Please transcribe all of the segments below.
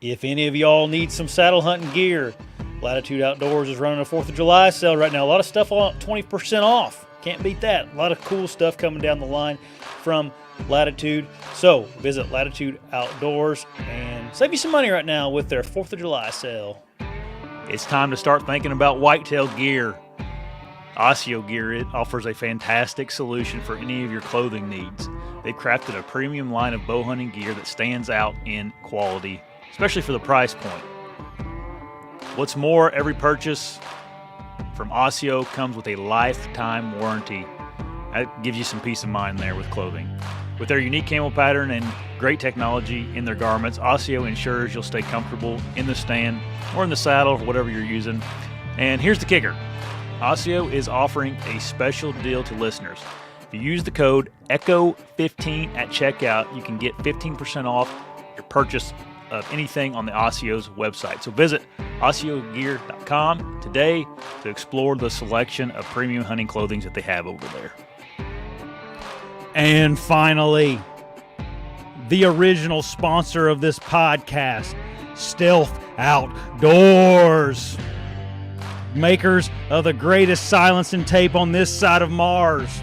If any of y'all need some saddle hunting gear, Latitude Outdoors is running a 4th of July sale right now. A lot of stuff on 20% off. Can't beat that. A lot of cool stuff coming down the line from Latitude. So visit Latitude Outdoors and save you some money right now with their 4th of July sale. It's time to start thinking about whitetail gear. ASIO Gear offers a fantastic solution for any of your clothing needs. They've crafted a premium line of bow hunting gear that stands out in quality, especially for the price point. What's more, every purchase from ASIO comes with a lifetime warranty. That gives you some peace of mind there with clothing. With their unique camo pattern and great technology in their garments, ASIO ensures you'll stay comfortable in the stand or in the saddle or whatever you're using. And here's the kicker. ASIO is offering a special deal to listeners. If you use the code ECHO15 at checkout, you can get 15% off your purchase of anything on the ASIO's website. So visit ASIOgear.com today to explore the selection of premium hunting clothing that they have over there. And finally, the original sponsor of this podcast, Stealth Outdoors. Makers of the greatest silencing tape on this side of Mars.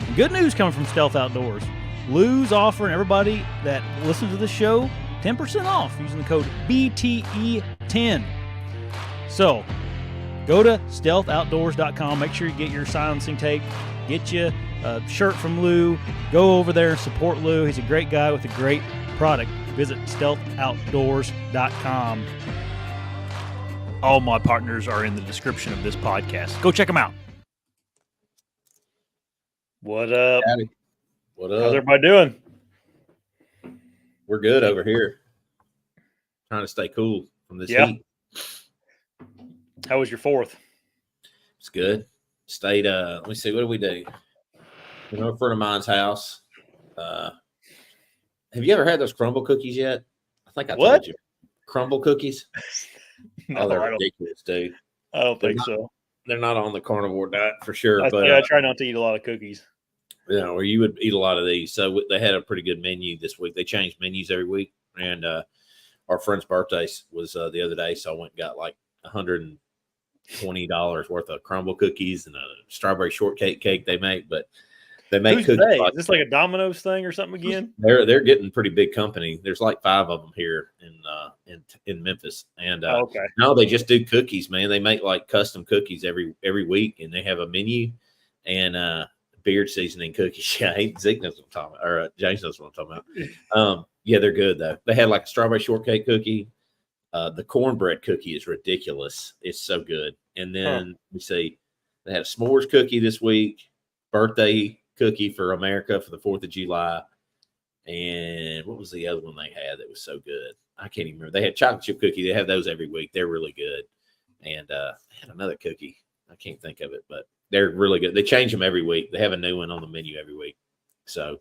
And good news coming from Stealth Outdoors. Lou's offering everybody that listens to the show 10% off using the code BTE10. So go to stealthoutdoors.com. Make sure you get your silencing tape. Get you a shirt from Lou. Go over there and support Lou. He's a great guy with a great product. Visit stealthoutdoors.com. All my partners are in the description of this podcast. Go check them out. What up? Howdy. What up? How's everybody doing? We're good over here. Trying to stay cool from this heat. How was your 4th? It's good. Stayed, let me see, what did we do? We went over to mine's house. Have you ever had those crumble cookies yet? I think I told you. Crumble cookies? No, they're ridiculous, dude. I don't think so. They're not on the carnivore diet for sure. I try not to eat a lot of cookies. Yeah, or you would eat a lot of these. So they had a pretty good menu this week. They changed menus every week. And our friend's birthday was the other day, so I went and got like $120 worth of crumble cookies and a strawberry shortcake cake they make. But they make cookies. Is this like a Domino's thing or something again? They're getting pretty big company. There's like 5 of them here in Memphis, and no, they just do cookies, man. They make like custom cookies every week, and they have a menu and beard seasoning cookies. Yeah, Zeke knows what I'm talking about, or James knows what I'm talking about. Yeah, they're good though. They had like a strawberry shortcake cookie. The cornbread cookie is ridiculous. It's so good. And then we see they had a s'mores cookie this week, birthday cookie for America for the 4th of July. And what was the other one they had that was so good? I can't even remember. They had chocolate chip cookie. They have those every week. They're really good. And they had another cookie. I can't think of it, but they're really good. They change them every week. They have a new one on the menu every week. So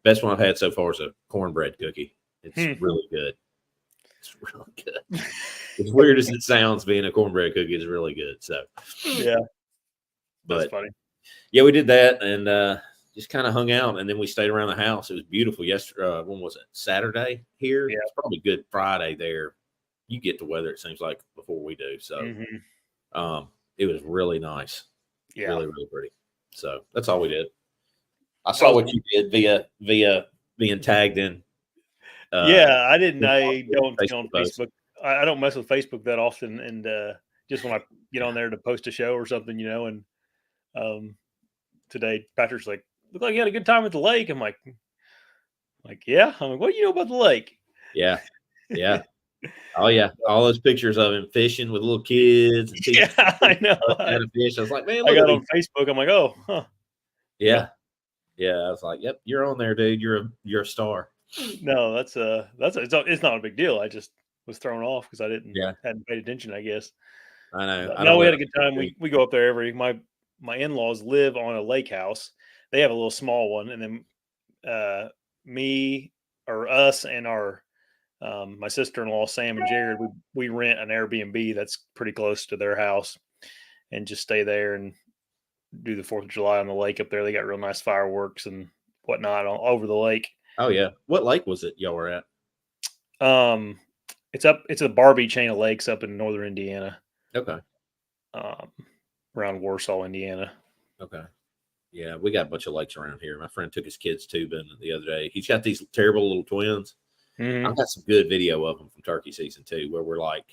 best one I've had so far is a cornbread cookie. It's really good. It's really good. As weird as it sounds, being a cornbread cookie is really good. So yeah, that's funny. Yeah, we did that and just kind of hung out, and then we stayed around the house. It was beautiful yesterday. When was it? Saturday here? Yeah. It's probably Good Friday there. You get the weather, it seems like, before we do. So it was really nice. Yeah. Really, really pretty. So that's all we did. I saw what you did via being tagged in. I didn't. I don't get on Facebook. I don't mess with Facebook that often, and just when I get on there to post a show or something, and today Patrick's like, "Look like you had a good time at the lake." I'm like, yeah. I'm like, "What do you know about the lake?" Yeah. Oh yeah, all those pictures of him fishing with little kids. And yeah, I know. I had a fish. I was like, man, I got on Facebook. I'm like, oh, huh. Yeah. I was like, yep, you're on there, dude. You're a star. No, it's not a big deal. I just was thrown off because I hadn't paid attention, I guess. I know. No, we had a good time. We go up there my in-laws live on a lake house. They have a little small one, and then us and our my sister-in-law Sam and Jared, we rent an Airbnb that's pretty close to their house, and just stay there and do the 4th of July on the lake up there. They got real nice fireworks and whatnot over the lake. Oh yeah, what lake was it y'all were at? It's a Barbie chain of lakes up in northern Indiana. Okay. Around Warsaw, Indiana. Okay. Yeah, we got a bunch of lakes around here. My friend took his kids tubing the other day. He's got these terrible little twins. I've got some good video of them from turkey season too, where we're like,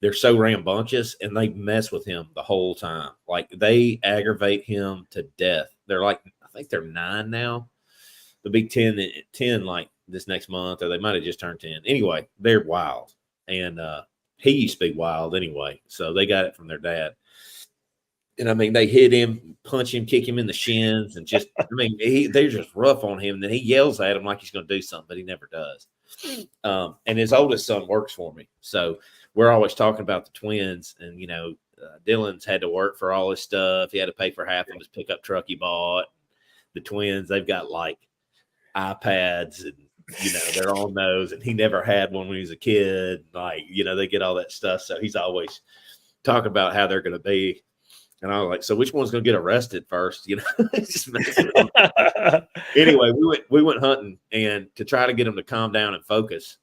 they're so rambunctious and they mess with him the whole time. Like they aggravate him to death. They're like, I think they're 9 now. They'll be 10 like this next month, or they might have just turned 10. Anyway, they're wild. And he used to be wild anyway. So they got it from their dad. And I mean, they hit him, punch him, kick him in the shins, and just, I mean, they're just rough on him. And then he yells at him like he's going to do something, but he never does. And his oldest son works for me. So we're always talking about the twins. And, Dylan's had to work for all his stuff. He had to pay for half of his pickup truck he bought. The twins, they've got like iPads and, they're on those. And he never had one when he was a kid. Like, they get all that stuff. So he's always talking about how they're going to be. And I was like, so which one's going to get arrested first? Just anyway, we went hunting, and to try to get him to calm down and focus,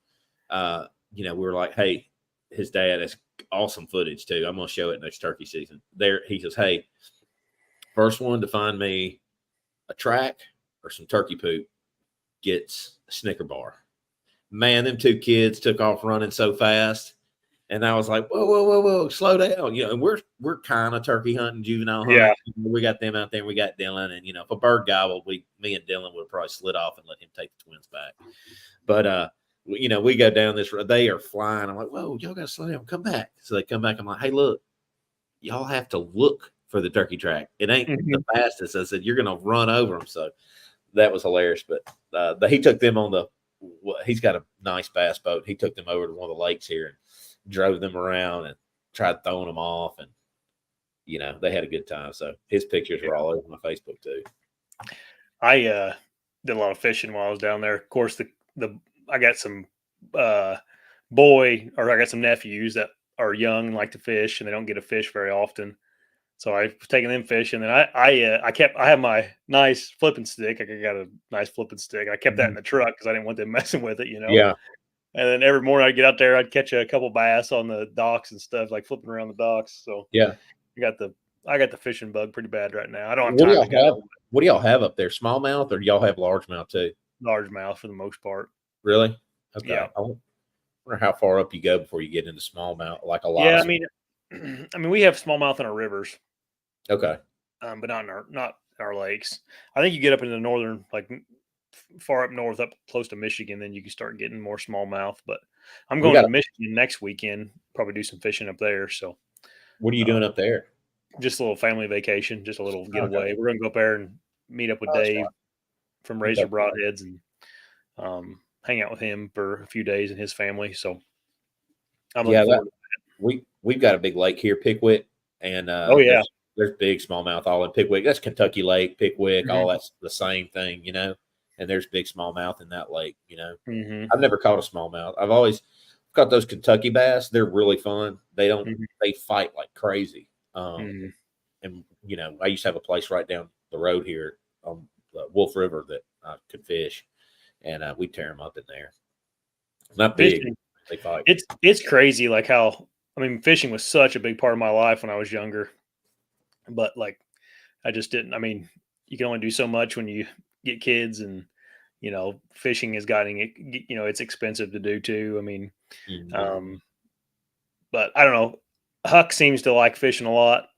we were like, hey, his dad has awesome footage too. I'm going to show it next turkey season. There, he says, hey, first one to find me a track or some turkey poop gets a Snicker bar. Man, them 2 kids took off running so fast. And I was like, whoa, slow down. And we're kind of turkey hunting, juvenile hunting. Yeah. We got them out there, and we got Dylan. And, if a bird gobbled, me and Dylan would have probably slid off and let him take the twins back. But, we go down this road. They are flying. I'm like, whoa, y'all got to slow down. Come back. So they come back. I'm like, hey, look, y'all have to look for the turkey track. It ain't the fastest. I said, you're going to run over them. So that was hilarious. But he took them on he's got a nice bass boat. He took them over to one of the lakes here and drove them around and tried throwing them off, and they had a good time. So his pictures were all over my Facebook too. I did a lot of fishing while I was down there. Of course, I got some I got some nephews that are young and like to fish, and they don't get to fish very often. So I was taking them fishing, and I have my nice flipping stick. I got a nice flipping stick. I kept that in the truck because I didn't want them messing with it. Yeah. And then every morning I'd get out there, I'd catch a couple bass on the docks and stuff, like flipping around the docks. So yeah, I got the fishing bug pretty bad right now. I don't have time to go. What do y'all have up there? Smallmouth, or do y'all have largemouth too? Largemouth for the most part. Really? Okay. Yeah. I wonder how far up you go before you get into smallmouth, like a lot. Yeah, I mean, we have smallmouth in our rivers. Okay. But not in our lakes. I think you get up into the northern, like far up north, up close to Michigan, then you can start getting more smallmouth. But I'm going to Michigan next weekend, probably do some fishing up there. So what are you doing up there? Just a little family vacation, just a little getaway. Okay. We're going to go up there and meet up with Dave from Razor Broadheads and hang out with him for a few days and his family. So I'm looking forward to that. We've got a big lake here, Pickwick, and there's big smallmouth all in Pickwick. That's Kentucky Lake, Pickwick, all that's the same thing, and there's big smallmouth in that lake, I've never caught a smallmouth. I've always caught those Kentucky bass. They're really fun. They don't, they fight like crazy. And, I used to have a place right down the road here on the Wolf River that I could fish, and we tear them up in there. Not big. They fight. It's crazy. Like fishing was such a big part of my life when I was younger, but like, I just didn't, you can only do so much when you get kids, and, fishing has gotten, it's expensive to do too. But I don't know. Huck seems to like fishing a lot,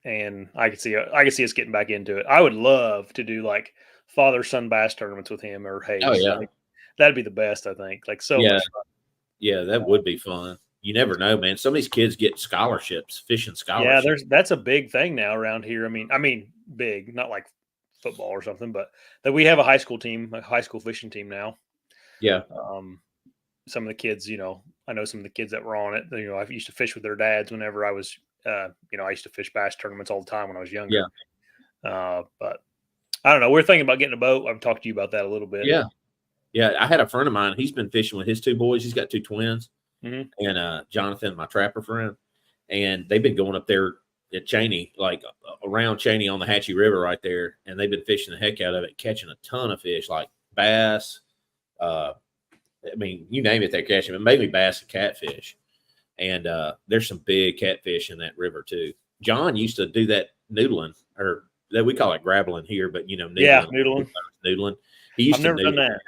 and I could see us getting back into it. I would love to do like father-son bass tournaments with him or Hayes. Oh yeah, that'd be the best. I think much fun. Yeah, that would be fun. You never know, man. Some of these kids get scholarships, fishing scholarships. Yeah, that's a big thing now around here. I mean, big, not like football or something, but that we have a high school team, a high school fishing team now. Yeah. Some of the kids, I know some of the kids that were on it. I used to fish with their dads whenever I was, I used to fish bass tournaments all the time when I was younger. Yeah. But I don't know. We're thinking about getting a boat. I've talked to you about that a little bit. Yeah. Yeah. I had a friend of mine. He's been fishing with his 2 boys. He's got 2 twins. And Jonathan, my trapper friend. And they've been going up there at Cheney, like around Cheney on the Hatchie River right there. And they've been fishing the heck out of it, catching a ton of fish, like bass, I mean, you name it, they're catching them, mainly bass and catfish. And there's some big catfish in that river too. John used to do that noodling, or that we call it grabbling here, but noodling. Yeah, noodling. Noodling. He used I've to never done that.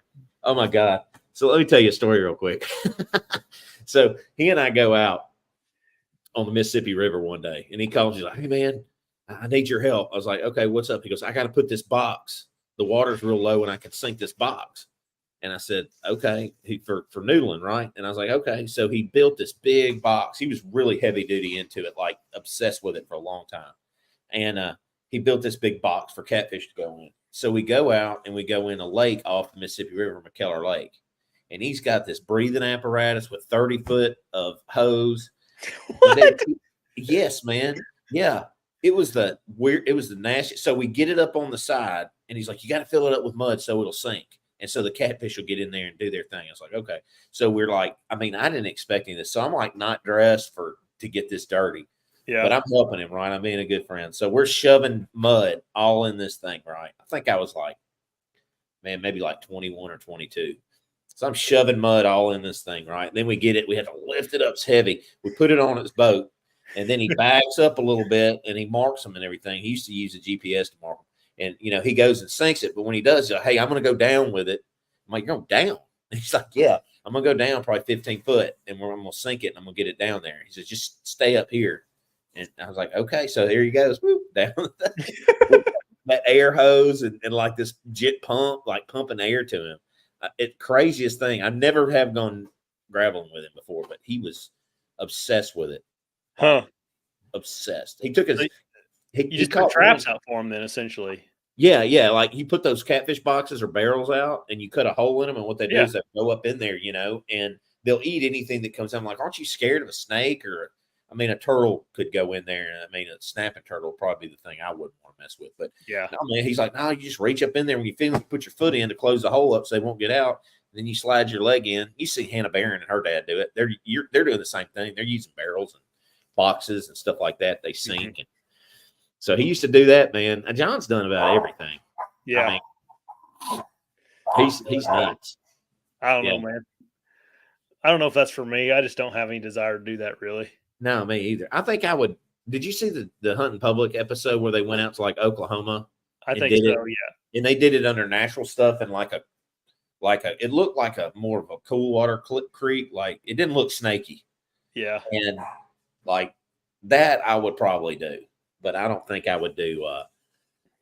Oh my God. So let me tell you a story real quick. So he and I go out on the Mississippi River one day, and he calls me like, "Hey man, I need your help." I was like, "Okay, what's up?" He goes, "I got to put this box. The water's real low, and I can sink this box." And I said, "Okay," for noodling, right? And I was like, "Okay." So he built this big box. He was really heavy duty into it, like obsessed with it for a long time. And he built this big box for catfish to go in. So we go out and we go in a lake off the Mississippi River, McKellar Lake. And he's got this breathing apparatus with 30 foot of hose. Yes, man. Yeah. It was the nasty. So we get it up on the side, and he's like, "You got to fill it up with mud so it'll sink. And so the catfish will get in there and do their thing." I was like, "Okay." So we're like, I mean, I didn't expect any of this. So I'm like not dressed to get this dirty. Yeah. But I'm helping him, right? I'm being a good friend. So we're shoving mud all in this thing, right? I think I was like, man, maybe like 21 or 22. So I'm shoving mud all in this thing, right? And then we get it. We have to lift it up. It's heavy. We put it on his boat, and then he backs up a little bit, and he marks them and everything. He used to use a GPS to mark them. And, he goes and sinks it. But when he does, he's like, "Hey, I'm going to go down with it." I'm like, "You're going down?" And he's like, "Yeah, I'm going to go down probably 15 foot, and I'm going to sink it, and I'm going to get it down there." He says, "Just stay up here." And I was like, "Okay." So there he goes, whoop, down that air hose and like this jet pump, like pumping air to him. Craziest thing. I never have gone graveling with him before, but he was obsessed with it. Huh. Obsessed. He took his... So you just put traps out for him then, essentially. Yeah. Like you put those catfish boxes or barrels out, and you cut a hole in them, and what they do is they go up in there, and they'll eat anything that comes out. I'm like, "Aren't you scared of a snake?" Or, I mean, a turtle could go in there. I mean, a snapping turtle would probably be the thing I wouldn't want to mess with. But yeah, no, man, he's like, "No, you just reach up in there when you feel them, put your foot in to close the hole up so they won't get out. And then you slide your leg in." You see Hannah Barron and her dad do it. They're doing the same thing. They're using barrels and boxes and stuff like that. They sink. Mm-hmm. And so he used to do that, man. And John's done about everything. Yeah, I mean, he's nuts. I don't know, man. I don't know if that's for me. I just don't have any desire to do that, really. No, me either. I think I would. Did you see the Hunting Public episode where they went out to like Oklahoma? I think so, yeah. And they did it under natural stuff and it looked like a more of a cool water creek. Like it didn't look snaky. Yeah. And like that I would probably do, but I don't think I would do.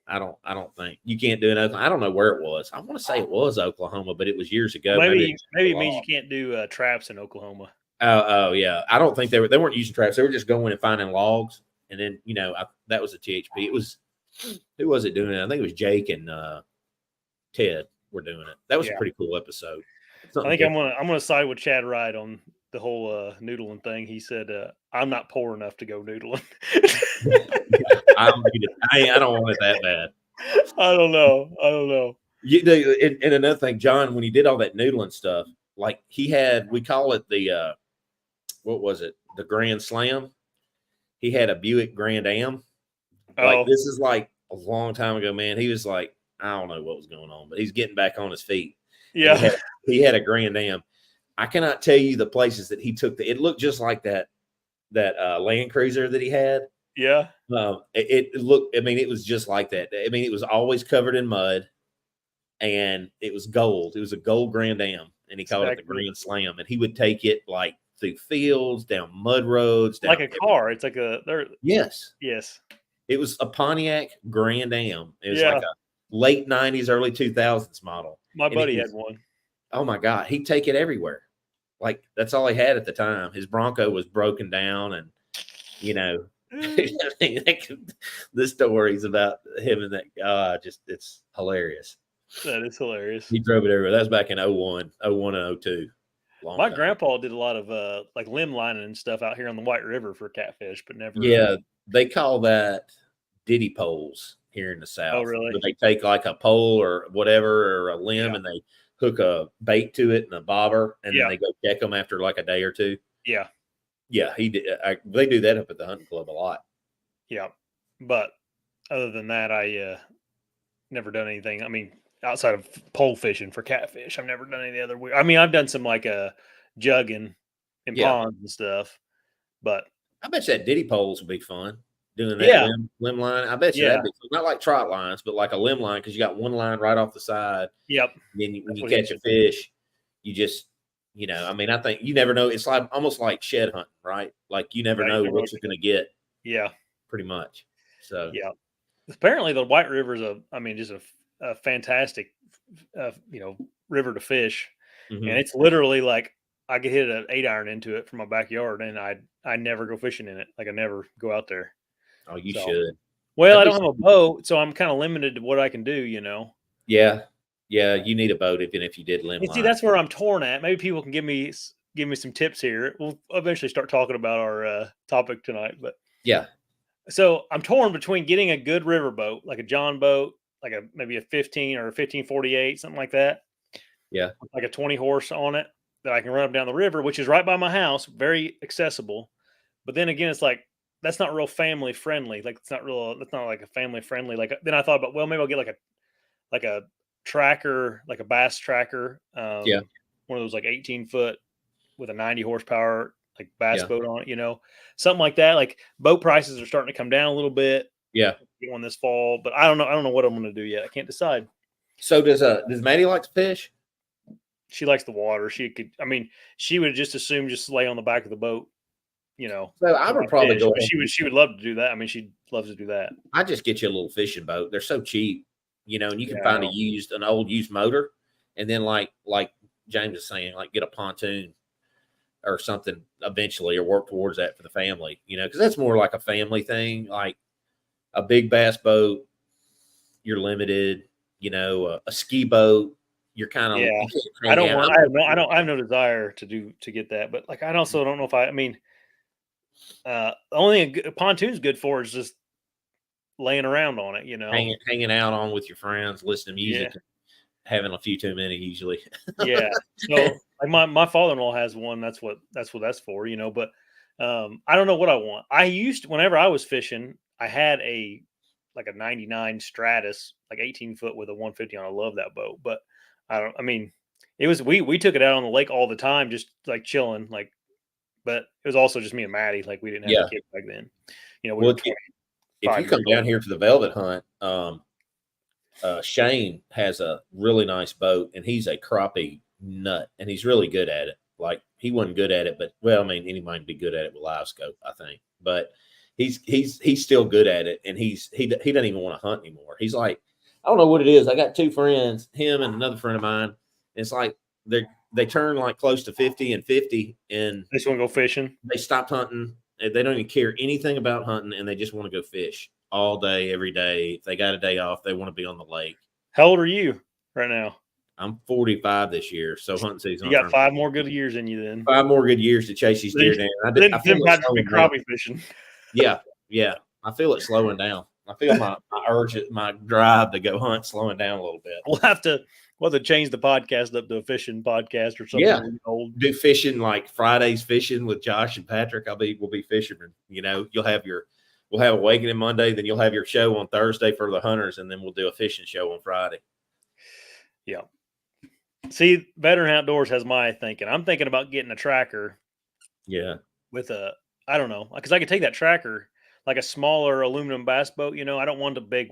I don't think you can't do it. I don't know where it was. I want to say it was Oklahoma, but it was years ago. Maybe it means you can't do traps in Oklahoma. Oh yeah. I don't think they weren't using traps. They were just going and finding logs. And then, that was a THP. It was, who was it doing it? I think it was Jake and Ted were doing it. That was a pretty cool episode. I think I'm gonna side with Chad Wright on the whole noodling thing. He said, "I'm not poor enough to go noodling." I don't want it that bad. I don't know. And another thing, John, when he did all that noodling stuff, like we call it the what was it? The Grand Slam. He had a Buick Grand Am. Like this is like a long time ago, man. He was like, I don't know what was going on, but he's getting back on his feet. Yeah. He had a Grand Am. I cannot tell you the places that he took. It looked just like that Land Cruiser that he had. Yeah. It looked. I mean, it was just like that. I mean, it was always covered in mud, and it was gold. It was a gold Grand Am, and he called it the Grand Slam. And he would take it like through fields, down mud roads, down like a car. It's like yes. It was a Pontiac Grand Am. It was like a late 90s, early 2000s model. My buddy had one. Oh my God. He'd take it everywhere. Like that's all he had at the time. His Bronco was broken down, and the stories about him and that guy, it's hilarious. That is hilarious. He drove it everywhere. That was back in 01 and 02. My grandpa did a lot of like limb lining and stuff out here on the White River for catfish, but never. Yeah, they call that diddy poles here in the South. Oh, really? But they take like a pole or whatever or a limb, and they hook a bait to it and a bobber, and then they go check them after like a day or two. Yeah. Yeah, he did. They do that up at the hunting club a lot. Yeah, but other than that, I never done anything. I mean, outside of pole fishing for catfish. I've never done any other weird. I mean, I've done some like jugging in ponds and stuff, but I bet you that diddy poles would be fun. Doing that yeah, limb line. I bet you that'd be not like trot lines, but like a limb line, because you got one line right off the side. Yep. Then when you catch a fish, you just, I mean, I think you never know. It's like almost like shed hunting, right? Like you never know what you're going to get. Yeah. Pretty much. So yeah. Apparently, the White River is just a fantastic, river to fish, and it's literally like I could hit an 8-iron into it from my backyard, and I never go fishing in it. Like I never go out there. Oh, you should. Well, I don't have a boat, so I'm kind of limited to what I can do. Yeah, you need a boat even if you did limb line. See, that's where I'm torn at. Maybe people can give me some tips here. We'll eventually start talking about our topic tonight, but yeah. So I'm torn between getting a good river boat, like a John boat, like maybe a 15 or a 1548, something like that. Yeah. Like a 20 horse on it that I can run up down the river, which is right by my house, very accessible. But then again, it's like, that's not real family friendly. Like that's not like a family friendly. Like then I thought about, well, maybe I'll get like a tracker, like a bass tracker. One of those like 18-foot with a 90 horsepower like bass boat on it, something like that. Like boat prices are starting to come down a little bit. Yeah. Get one this fall, but I don't know what I'm going to do yet. I can't decide. So does Maddie like to fish? She likes the water. She would just assume just lay on the back of the boat, So I would probably go. She would love to do that. I mean, she loves to do that. I just get you a little fishing boat. They're so cheap, and you can find an old used motor, and then like James is saying, like get a pontoon or something eventually, or work towards that for the family, because that's more like a family thing. Like a big bass boat, you're limited, a ski boat, you're kind of, I have no desire to get that, but like, I also don't know if the only thing a pontoon's good for is just laying around on it, hanging out on with your friends, listening to music, having a few too many usually. Yeah. So like my father-in-law has one. That's what that's for, but I don't know what I want. Whenever I was fishing, I had a 99 Stratus, like 18-foot with a 150 on. I love that boat, but we took it out on the lake all the time, just like chilling, but it was also just me and Maddie. Like we didn't have a kid back then. If you come down here to the Velvet Hunt, Shane has a really nice boat, and he's a crappie nut, and he's really good at it. Like he wasn't good at it, but anybody can be good at it with live scope, I think. But he's still good at it, and he doesn't even want to hunt anymore. He's like, I don't know what it is. I got two friends, him and another friend of mine. And it's like they turn like close to 50 and 50, and they just want to go fishing. They stopped hunting. They don't even care anything about hunting, and they just want to go fish all day, every day. If they got a day off, they want to be on the lake. How old are you right now? I'm 45 this year, so hunting season. You got 5 more good years in you then. 5 more good years to chase these deer down. I feel it slowing down. Crappie fishing. Yeah. I feel it slowing down. I feel my urge, my drive to go hunt slowing down a little bit. We'll have to change the podcast up to a fishing podcast or something. Yeah, do fishing like Fridays fishing with Josh and Patrick. We'll be fishermen. We'll have Awakening Monday, then you'll have your show on Thursday for the hunters, and then we'll do a fishing show on Friday. Yeah. See, Veteran Outdoors has my thinking. I'm thinking about getting a tracker. Yeah. With I don't know, because I could take that tracker, like a smaller aluminum bass boat. I don't want a big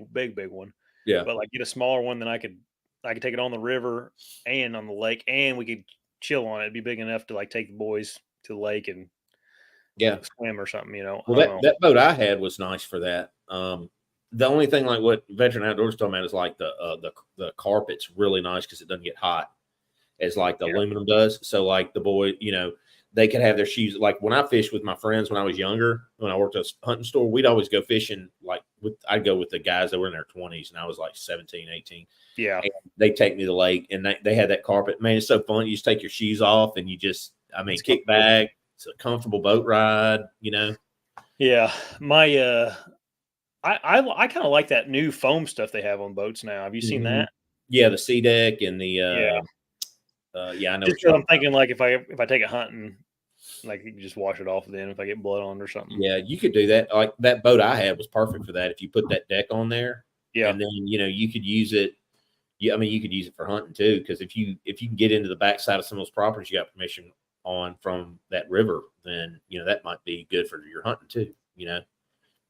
one. Yeah. But like get a smaller one, then I could take it on the river and on the lake, and we could chill on it. It'd be big enough to like take the boys to the lake and swim or something. Well, that boat I had was nice for that. The only thing like what Veteran Outdoors talking about is like the carpet's really nice because it doesn't get hot as like the aluminum does. So like the boy, they could have their shoes. Like when I fished with my friends when I was younger, when I worked at a hunting store, we'd always go fishing. I'd go with the guys that were in their 20s, and I was like 17, 18. Yeah. And they'd take me to the lake, and they had that carpet. Man, it's so fun. You just take your shoes off, and you just, kick back. It's a comfortable boat ride, Yeah. My, I kind of like that new foam stuff they have on boats now. Have you seen that? Yeah, the sea deck and the I know. Just I'm thinking like if I take it hunting, like you can just wash it off then if I get blood on it or something. Yeah, you could do that. Like that boat I had was perfect for that. If you put that deck on there, and then you could use it Yeah, I mean, you could use it for hunting too, because if you can get into the backside of some of those properties you got permission on from that river, then that might be good for your hunting too.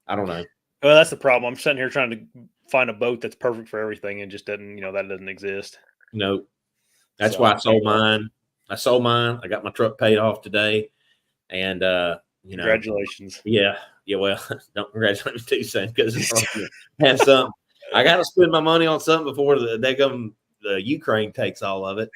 I don't know. Well, that's the problem. I'm sitting here trying to find a boat that's perfect for everything, and just doesn't. That doesn't exist. No, that's why I sold mine. I got my truck paid off today, and congratulations. Yeah. Well, don't congratulate me too soon, because have something. I got to spend my money on something before the Ukraine takes all of it.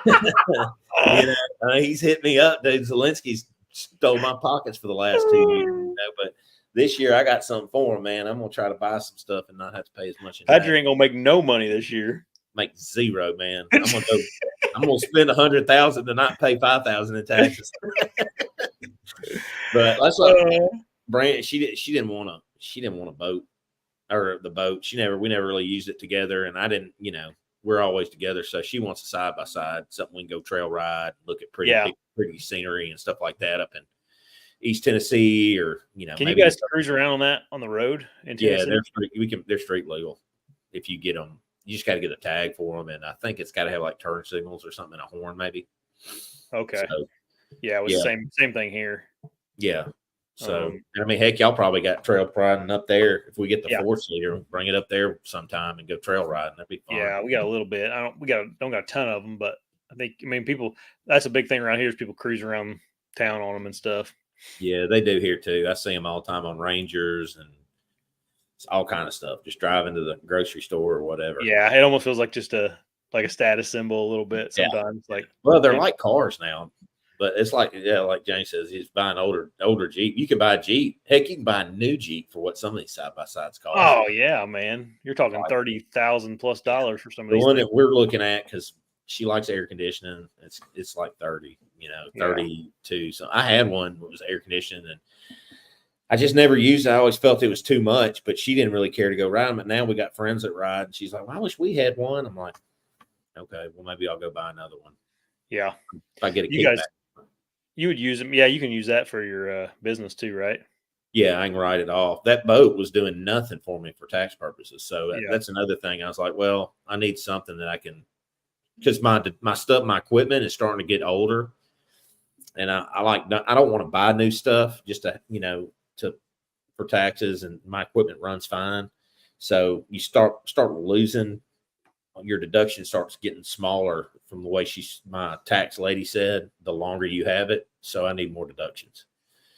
But he's hit me up, dude. Zelensky's stole my pockets for the last 2 years. But this year I got something for him, man. I'm gonna try to buy some stuff and not have to pay as much. Badger ain't gonna make no money this year. Make zero, man. I'm gonna spend 100,000 to not pay 5,000 in taxes. But that's what Brand. She didn't want a boat, or the boat. We never really used it together, and I didn't. We're always together, so she wants a side by side, something we can go trail ride, look at pretty scenery and stuff like that up in East Tennessee, or Can you guys cruise around on the road in Tennessee? Yeah, they're street legal if you get them. You just got to get a tag for them, and I think it's got to have like turn signals or something, a horn maybe. Okay. So, yeah, it was the same thing here. Yeah. So, I mean, heck, y'all probably got trail riding up there. If we get the 4-seater, bring it up there sometime and go trail riding. That'd be fun. Yeah, we got a little bit. Don't got a ton of them, but people. That's a big thing around here is people cruise around town on them and stuff. Yeah, they do here too. I see them all the time on Rangers and all kind of stuff. Just driving to the grocery store or whatever. Yeah, it almost feels like just a status symbol a little bit sometimes. Yeah. Well, they're like cars now. But it's like James says, he's buying older Jeep. You can buy a Jeep. Heck, you can buy a new Jeep for what some of these side by sides cost. Oh yeah, man, you're talking $30,000+ for some of these. The one that we're looking at, because she likes air conditioning, it's like 30, 32. So I had one that was air conditioning, and I just never used it. I always felt it was too much, but she didn't really care to go ride them. But now we got friends that ride, and she's like, well, I wish we had one. I'm like, okay, well maybe I'll go buy another one. Yeah, if I get a kickback. You would use them. Yeah, you can use that for your business too, right? Yeah, I can write it off. That boat was doing nothing for me for tax purposes. So that's another thing. I was like, well, I need something that I can, because my stuff, my equipment is starting to get older. And I don't want to buy new stuff just to, for taxes, and my equipment runs fine. So you start losing, your deduction starts getting smaller from the way my tax lady said, the longer you have it. So I need more deductions.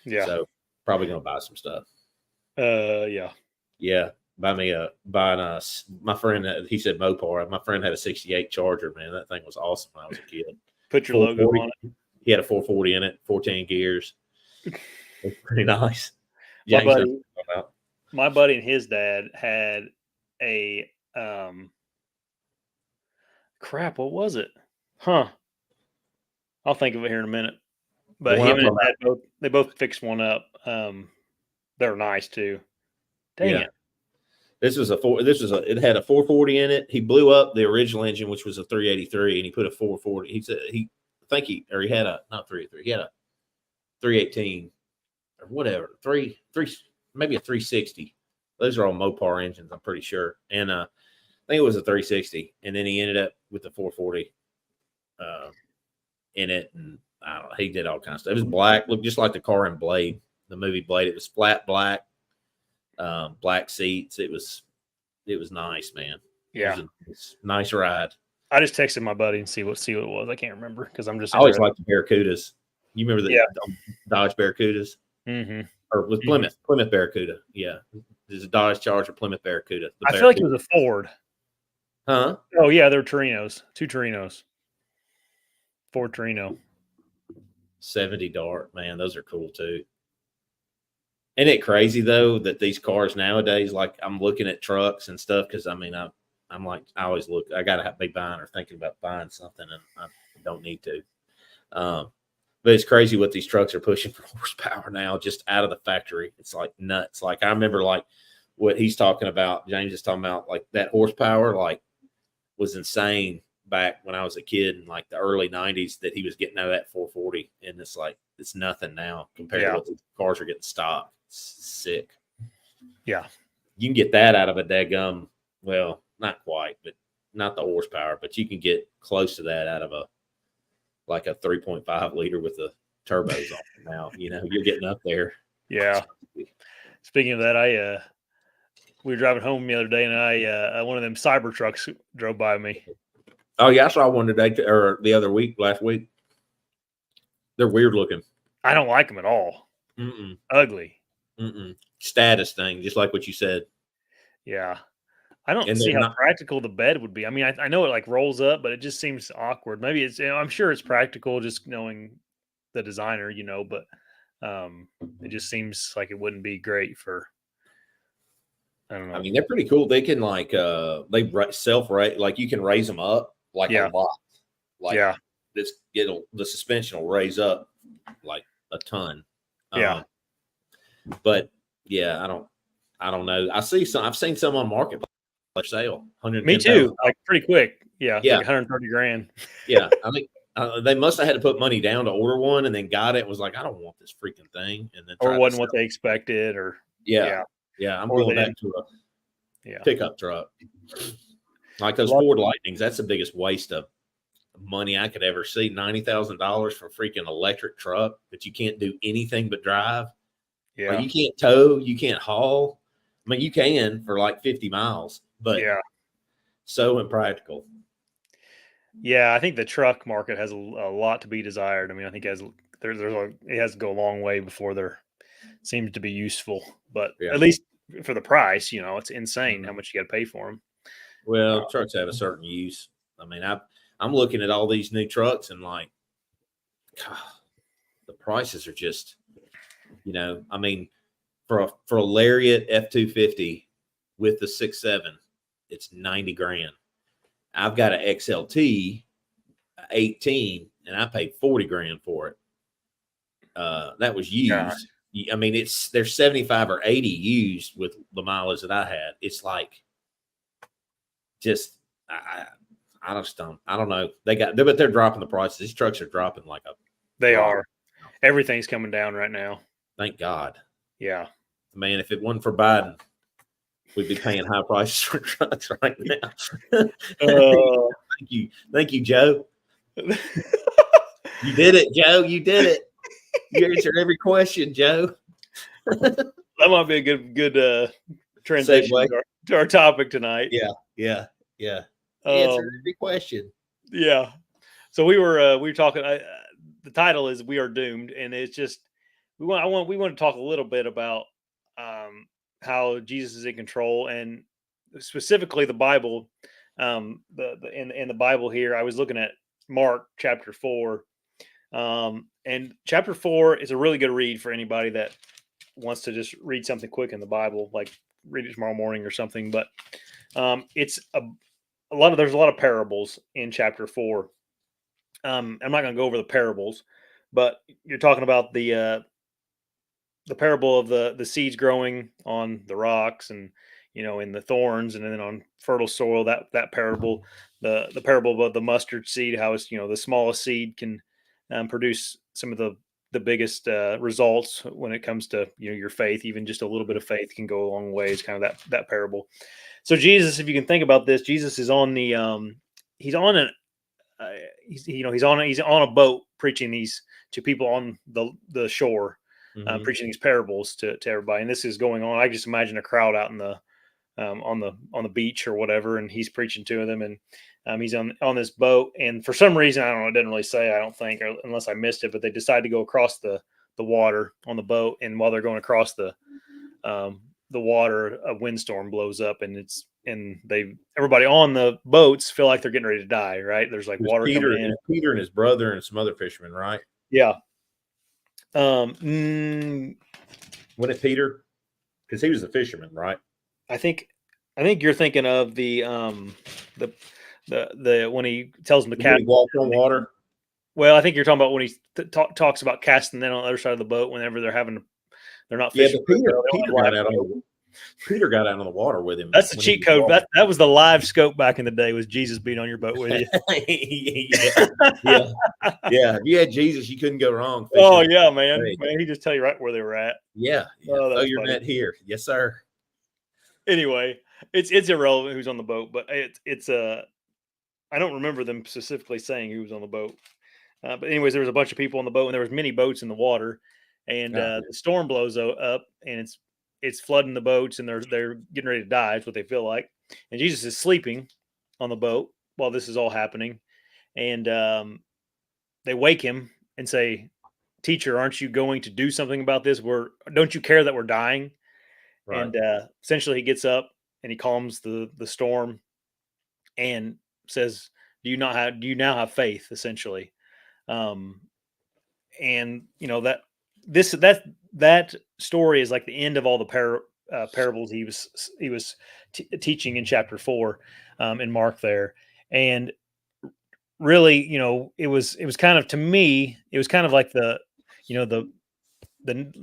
Yeah. So probably going to buy some stuff. Yeah. Yeah. My friend, he said Mopar. My friend had a 68 Charger, man. That thing was awesome when I was a kid. Put your logo on it. He had a 440 in it, 14 gears. It's pretty nice. My buddy and his dad had a, what was it? I'll think of it here in a minute. But him and his dad they both fixed one up. They're nice too. Dang it. It had a 440 in it. He blew up the original engine, which was a 383, and he put a 440. He said he had a, not 383, he had a 318 or whatever, maybe a 360. Those are all Mopar engines, I'm pretty sure. And I think it was a 360, and then he ended up with the 440 in it, and I don't know, he did all kinds of stuff. It was black, looked just like the car in Blade, the movie Blade. It was flat black, black seats. It was nice, man. Yeah, it was a nice ride. I just texted my buddy and see what it was. I can't remember because I always liked the Barracudas. You remember the Dodge Barracudas? Mm-hmm. Or was Plymouth Barracuda? Yeah, there's a Dodge Charger, Plymouth Barracuda. I feel like it was a Ford. Huh? Oh yeah, they're Torinos, 2 Torinos. Ford Torino. 70 Dart, man, those are cool too. Isn't it crazy though that these cars nowadays, like I'm looking at trucks and stuff, because I mean I'm like, I always look, I gotta be buying or thinking about buying something, and I don't need to. But it's crazy what these trucks are pushing for horsepower now, just out of the factory. It's like nuts. Like I remember like what he's talking about, James is talking about, like that horsepower like was insane back when I was a kid in like the early 90s, that he was getting out of that 440, and it's like it's nothing now compared to what the cars are getting stock. It's sick. Yeah. You can get that out of a daggum, well, not quite, but not the horsepower, but you can get close to that out of a 3.5 liter with the turbos on it now. You're getting up there. Yeah. Speaking of that, we were driving home the other day, and one of them Cyber trucks drove by me. Oh yeah, I saw one today or last week. They're weird looking. I don't like them at all. Ugly. Status thing, just like what you said. Yeah. I don't see how practical the bed would be. I mean, I know it like rolls up, but it just seems awkward. Maybe it's, I'm sure it's practical just knowing the designer, but it just seems like it wouldn't be great for, I don't know. I mean, they're pretty cool. They can they self-raise, like you can raise them up like a lot. The suspension will raise up like a ton. But yeah, I don't know. I've seen some on market for sale. Me too. Like pretty quick. Yeah. Like 130 grand. Yeah. I think they must have had to put money down to order one, and then got it. And was like, I don't want this freaking thing. And then or wasn't what they expected, or I'm going back to a pickup truck. Like those Ford Lightnings. That's the biggest waste of money I could ever see. $90,000 for a freaking electric truck that you can't do anything but drive. Yeah. Like you can't tow, you can't haul. I mean, you can for like 50 miles, but so impractical. Yeah, I think the truck market has a lot to be desired. I mean, I think it has to go a long way before there seems to be useful. But at least for the price, it's insane how much you got to pay for them. Well, trucks have a certain use. I mean, I'm looking at all these new trucks and like, God, the prices are just, I mean, for a Lariat F-250 with the 6.7, it's 90 grand. I've got an XLT 18 and I paid 40 grand for it. That was used. God. I mean, there's 75 or 80 used with the mileage that I had. It's like, just, I don't know. But they're dropping the prices. These trucks are dropping like they are. Everything's coming down right now. Thank God. Yeah. Man, if it wasn't for Biden, we'd be paying high prices for trucks right now. Thank you, Joe. You did it, Joe. You did it. You answered every question, Joe. That might be a good transition to our topic tonight. Yeah. Answered every question. Yeah. So we were talking. The title is "We Are Doomed," and it's just we want to talk a little bit about how Jesus is in control, and specifically the Bible. In the Bible here, I was looking at Mark chapter 4, and chapter 4 is a really good read for anybody that wants to just read something quick in the Bible, like read it tomorrow morning or something. But it's there's a lot of parables in chapter 4. I'm not going to go over the parables, but you're talking about the parable of the seeds growing on the rocks and in the thorns, and then on fertile soil. That parable, the parable of the mustard seed, how it's the smallest seed can produce some of the biggest results when it comes to your faith. Even just a little bit of faith can go a long way. It's kind of that parable. So Jesus, if you can think about this, Jesus is on the he's on a boat preaching these to people on the shore, preaching these parables to everybody. And this is going on. I just imagine a crowd out in the on the beach or whatever, and he's preaching to them, and he's on this boat. And for some reason, I don't know, it didn't really say, I don't think, or unless I missed it, but they decide to go across the water on the boat. And while they're going across the water, a windstorm blows up, and everybody on the boats feel like they're getting ready to die. Right? There's like water coming in. Peter and his brother and some other fishermen, right? Yeah. Wasn't it Peter? Because he was the fisherman, right? I think you're thinking of the when he tells them to cast. Walk on water. Well, I think you're talking about when he talks about casting them on the other side of the boat whenever they're not fishing. Yeah, but Peter got out on the water with him. That's the cheat code. That was the live scope back in the day. Was Jesus being on your boat with you? yeah. If you had Jesus, you couldn't go wrong. Oh yeah, man. He just tell you right where they were at. Yeah. Throw your net here. Yes, sir. Anyway, It's irrelevant who's on the boat, but it's I don't remember them specifically saying who was on the boat. But anyways, there was a bunch of people on the boat, and there was many boats in the water, and God. the storm blows up, and it's flooding the boats, and they're getting ready to die. Is what they feel like. And Jesus is sleeping on the boat while this is all happening, and they wake him and say, "Teacher, aren't you going to do something about this? Don't you care that we're dying?" Right. And essentially, he gets up and he calms the storm and says, Do you now have faith?" Essentially, um, and that story is like the end of all the parables he was teaching in chapter 4 in Mark there, and really, it was kind of, to me, it was kind of like you know the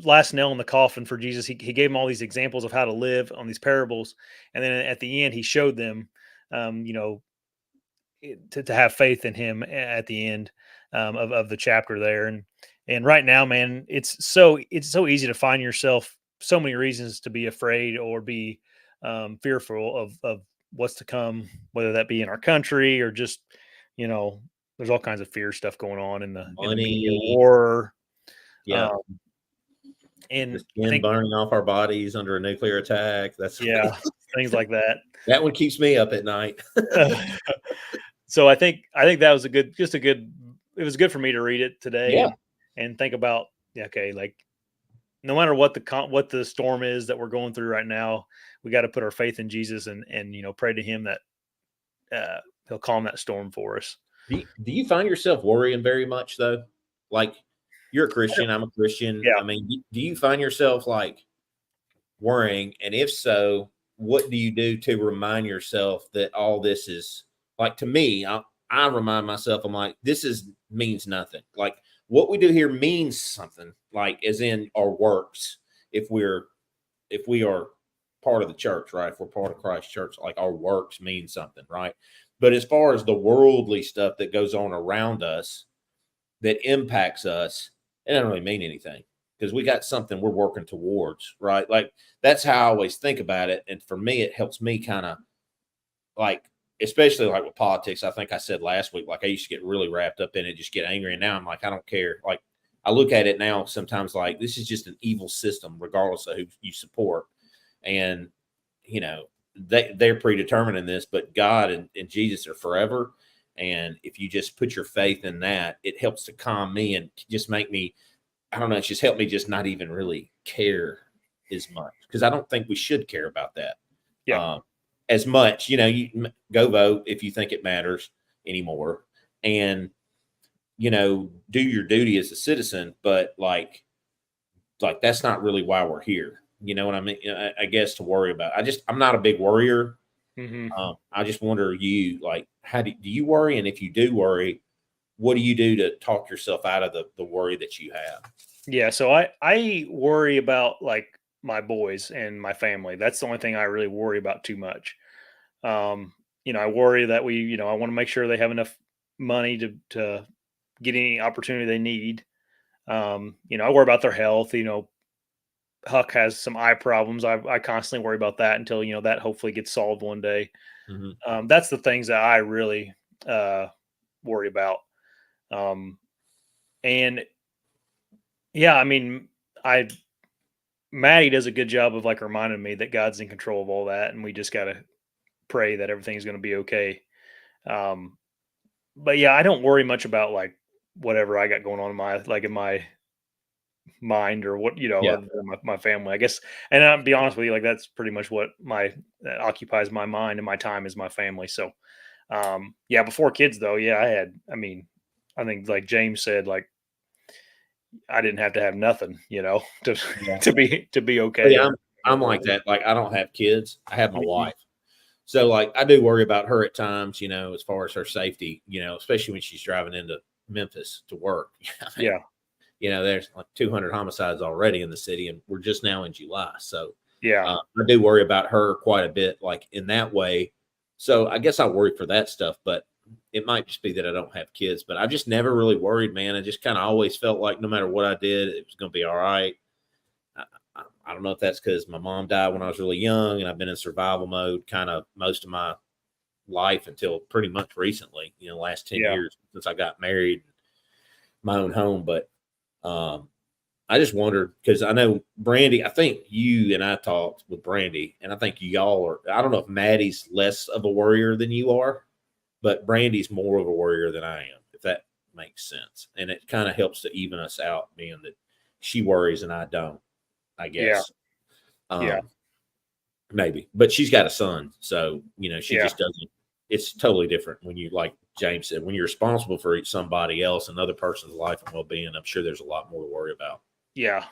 last nail in the coffin for Jesus. He gave him all these examples of how to live on these parables, and then at the end he showed them, um, you know, to have faith in him at the end of the chapter there. And right now, man, it's so easy to find yourself so many reasons to be afraid or be fearful of what's to come, whether that be in our country or just, you know, there's all kinds of fear stuff going on in the media, Money. war, Yeah. um, The and I skin think, burning off our bodies under a nuclear attack. That's yeah, things like that. that one keeps me up at night. So I think that was a good. It was good for me to read it today Yeah. and think about, yeah, okay, like no matter what what the storm is that we're going through right now, we got to put our faith in Jesus and pray to Him that He'll calm that storm for us. Do you find yourself worrying very much though? Like you're a Christian, I'm a Christian. Yeah, I mean, do you find yourself like worrying? And if so, what do you do to remind yourself that all this is like to me? I remind myself, I'm like, this is means nothing. Like what we do here means something, like as in our works. If we are part of the church, right? If we're part of Christ's church, like our works mean something, right? But as far as the worldly stuff that goes on around us that impacts us, it doesn't really mean anything because we got something we're working towards, right? Like that's how I always think about it. And for me, it helps me kind of like, especially like with politics. I think I said last week, like I used to get really wrapped up in it, just get angry. And now I'm like, I don't care. Like I look at it now sometimes like this is just an evil system, regardless of who you support. And, you know, they're predetermined in this, but God and Jesus are forever. And if you just put your faith in that, it helps to calm me and just make me, I don't know, it's just helped me just not even really care as much because I don't think we should care about that yeah, as much. You know, you go vote if you think it matters anymore, and do your duty as a citizen. But like that's not really why we're here. You know what I mean? I guess to worry about. I'm not a big worrier. hmm I just wonder, you like, how do you worry? And if you do worry, what do you do to talk yourself out of the worry that you have? yeah. So I worry about like my boys and my family. That's the only thing I really worry about too much. I worry that I want to make sure they have enough money to get any opportunity they need. I worry about their health. Huck has some eye problems. I constantly worry about that until that hopefully gets solved one day. Mm-hmm. That's the things that I really worry about. And yeah, I mean, I Maddie does a good job of like reminding me that God's in control of all that, and we just gotta pray that everything's going to be okay. Um, but yeah, I don't worry much about like whatever I got going on in my mind or what, Yeah. other than my family, I guess. And I'll be honest with you, like that's pretty much what that occupies my mind and my time is my family. So, yeah, before kids though, yeah, I think like James said, like I didn't have to have nothing, to Yeah. to be But okay. yeah, I'm like that. Like I don't have kids. I have my Mhm. wife. So like I do worry about her at times, as far as her safety, especially when she's driving into Memphis to work. I mean, Yeah, there's like 200 homicides already in the city, and we're just now in July. So yeah, I do worry about her quite a bit, like in that way. So I guess I worry for that stuff, but it might just be that I don't have kids. But I just never really worried, man. I just kind of always felt like no matter what I did, it was going to be all right. I, I don't know if that's because my mom died when I was really young and I've been in survival mode kind of most of my life until pretty much recently, last 10 years since I got married, my own home. But I just wondered, because I know Brandy, I think you and I talked with Brandy, and I think y'all are, I don't know if Maddie's less of a worrier than you are, but Brandy's more of a worrier than I am, if that makes sense. And it kind of helps to even us out, being that she worries and I don't, I guess. Yeah. Maybe. But she's got a son. So, she just doesn't. It's totally different when you, like James said, when you're responsible for somebody else, another person's life and well-being. I'm sure there's a lot more to worry about. Yeah.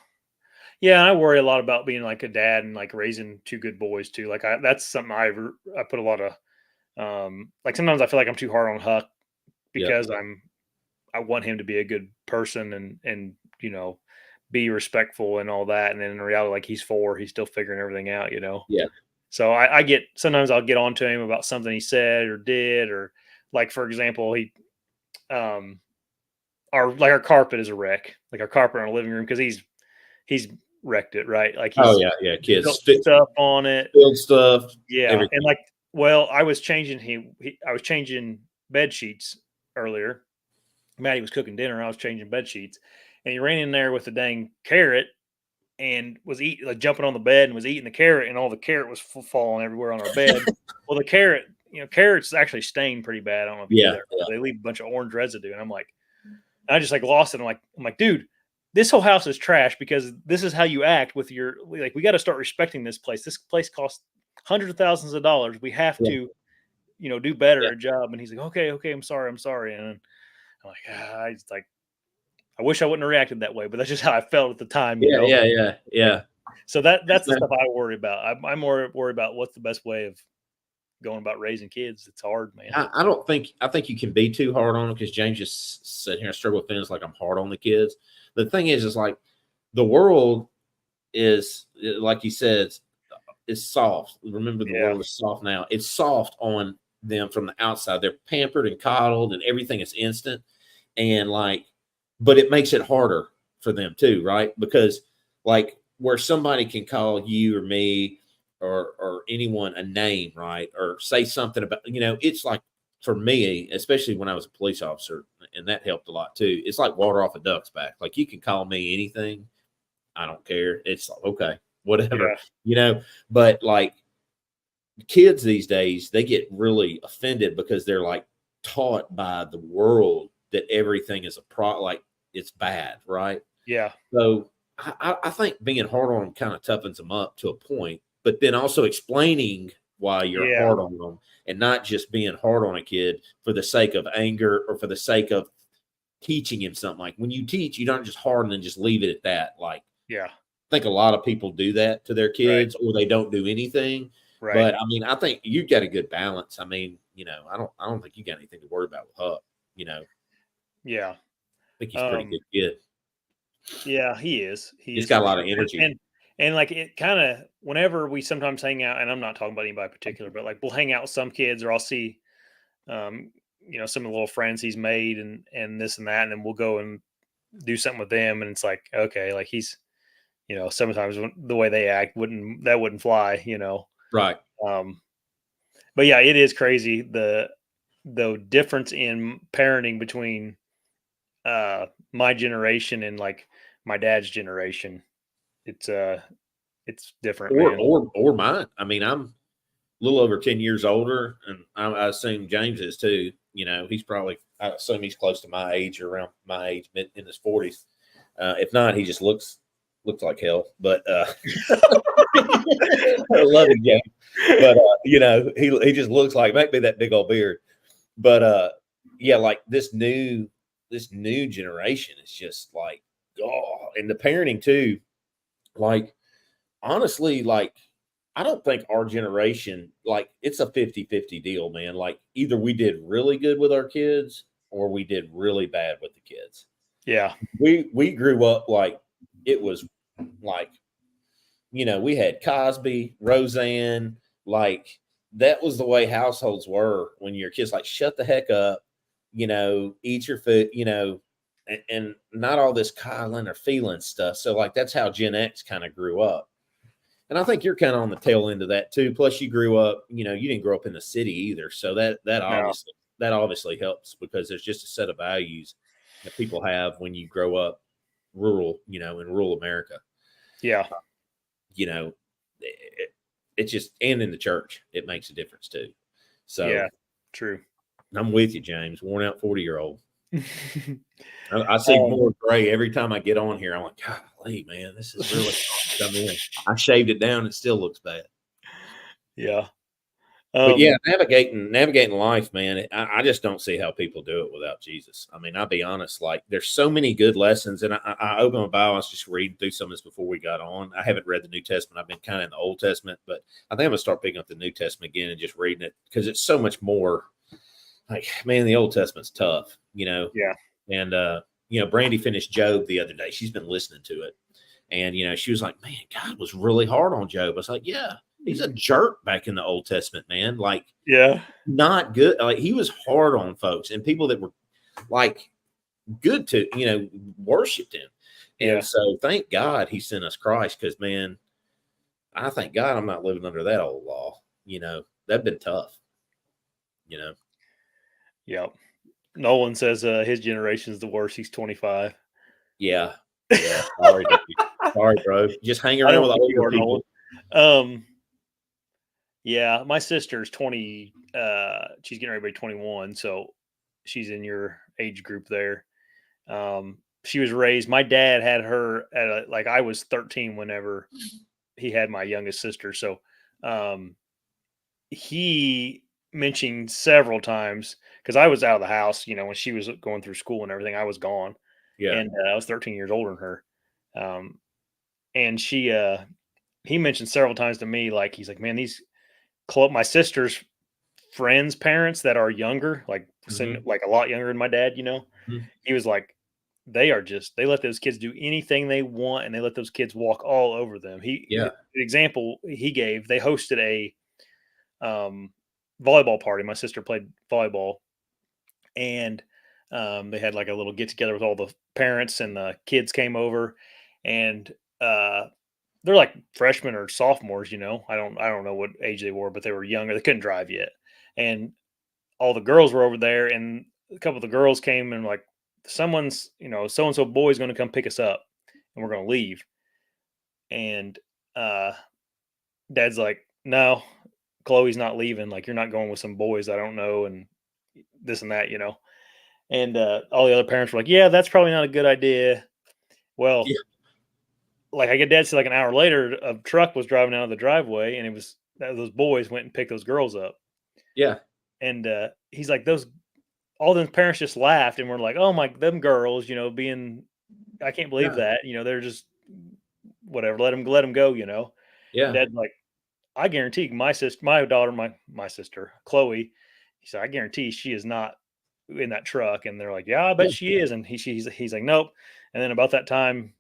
Yeah, I worry a lot about being like a dad and like raising two good boys too. Like that's something I put a lot of like sometimes I feel like I'm too hard on Huck because I want him to be a good person and be respectful and all that. And then in reality, like he's 4, he's still figuring everything out, Yeah. So sometimes I'll get on to him about something he said or did, or like, for example, our carpet is a wreck, like our carpet in our living room, because he's wrecked it, right? Like he's kids stuff on it, build stuff, everything. And like, I was changing I was changing bed sheets earlier. Maddie was cooking dinner, and I was changing bed sheets, and he ran in there with a dang carrot and was jumping on the bed and was eating the carrot, and all the carrot was falling everywhere on our bed. Well, the carrot, carrots actually stain pretty bad. I don't know if you do that. They leave a bunch of orange residue, and I'm like, I just like lost it. I'm like, dude, this whole house is trash because this is how you act with your, like, we got to start respecting this place. This place costs hundreds of thousands of dollars. We have to, do better a job. And he's like, okay, I'm sorry. And I'm like, I wish I wouldn't have reacted that way, but that's just how I felt at the time. Yeah. So that's the stuff I worry about. I'm more worried about what's the best way of going about raising kids. It's hard, man. I think you can be too hard on them, because James just sat here and struggled with things like I'm hard on the kids. The thing is like the world is, like you said, is soft. Remember, the world is soft now. It's soft on them from the outside. They're pampered and coddled and everything is instant. And but it makes it harder for them too, right? Because like where somebody can call you or me or anyone a name, right? Or say something about, it's like, for me, especially when I was a police officer, and that helped a lot too. It's like water off a duck's back. Like, you can call me anything. I don't care. It's like, okay, whatever, but like kids these days, they get really offended because they're like taught by the world that everything is like it's bad, right? Yeah. So I think being hard on them kind of toughens them up to a point, but then also explaining why you're hard on them, and not just being hard on a kid for the sake of anger or for the sake of teaching him something. Like, when you teach, you don't just harden and just leave it at that. Like, I think a lot of people do that to their kids, or they don't do anything. Right. But I mean, I think you've got a good balance. I mean, I don't think you got anything to worry about with Huck. Yeah. I think he's a pretty good kid. Yeah, he is. He's got a lot of energy. And like, it kind of, whenever we sometimes hang out, and I'm not talking about anybody in particular, but like we'll hang out with some kids, or I'll see, some of the little friends he's made and this and that, and then we'll go and do something with them. And it's like, okay, like he's, sometimes the way they act wouldn't fly, Right. But yeah, it is crazy. The difference in parenting between, my generation and like my dad's generation. It's different, or mine. I mean, I'm a little over 10 years older, and I assume James is too. He's probably, I assume he's close to my age, or around my age, in his 40s. If not, he just looks like hell. But I love him, James. But he just looks like, maybe that big old beard. But like this new generation is just like, oh, and the parenting too. Like, honestly, like, I don't think our generation, like, it's a 50-50 deal, man. Like, either we did really good with our kids, or we did really bad with the kids. Yeah. We grew up like it was like, we had Cosby, Roseanne, like that was the way households were when your kids, like, shut the heck up, eat your food, and not all this coddling or feeling stuff. So like, that's how Gen X kind of grew up. And I think you're kind of on the tail end of that too. Plus, you grew up, you didn't grow up in the city either, so that obviously helps, because there's just a set of values that people have when you grow up rural, in rural America. Yeah, It's just, and in the church, it makes a difference too. So yeah, true. I'm with you, James. Worn out 40-year-old. I see more gray every time I get on here. I'm like, golly, man, this is really come in. I shaved it down. It still looks bad. Yeah. But yeah, navigating life, man. I just don't see how people do it without Jesus. I mean, I'll be honest. Like, there's so many good lessons, and I opened my Bible. I was just reading through some of this before we got on. I haven't read the New Testament. I've been kind of in the Old Testament, but I think I'm gonna start picking up the New Testament again and just reading it, because it's so much more. Like, man, the Old Testament's tough, Yeah. And Brandy finished Job the other day. She's been listening to it, and she was like, "Man, God was really hard on Job." I was like, "Yeah, he's a jerk back in the Old Testament, man. Like, yeah, not good. Like, he was hard on folks and people that were like good to, worshiped him." And so, thank God he sent us Christ, because, man, I thank God I'm not living under that old law. That'd been tough. Yeah. Nolan says his generation is the worst. He's 25. Yeah. Sorry, sorry, bro. Just hang around with older people. Yeah, my sister's 20. She's getting ready to be 21, so she's in your age group there. She was raised. My dad had her at like I was 13 whenever he had my youngest sister. So, he mentioned several times, because I was out of the house, when she was going through school and everything. I was gone, and I was 13 years older than her. And he mentioned several times to me, like, he's like, man, my sister's friends' parents that are younger, like like a lot younger than my dad, he was like, they let those kids do anything they want, and they let those kids walk all over them. The example he gave, they hosted a volleyball party. My sister played volleyball, and they had like a little get together with all the parents, and the kids came over, and they're like freshmen or sophomores. I don't know what age they were, but they were younger. They couldn't drive yet, and all the girls were over there, and a couple of the girls came and like, someone's, so and so boy's going to come pick us up, and we're going to leave. And Dad's like, no, Chloe's not leaving. Like, you're not going with some boys I don't know, and this and that, And all the other parents were like, yeah, that's probably not a good idea. Well, like, I get Dad said, like, an hour later, a truck was driving out of the driveway, and it was those boys went and picked those girls up. Yeah. And he's like, all the parents just laughed and were like, oh my, them girls, I can't believe that, they're just whatever, let them go, Yeah. And Dad's like, I guarantee my daughter, my sister, Chloe, he said, I guarantee she is not in that truck. And they're like, yeah, I bet she is. And he's like, nope. And then about that time,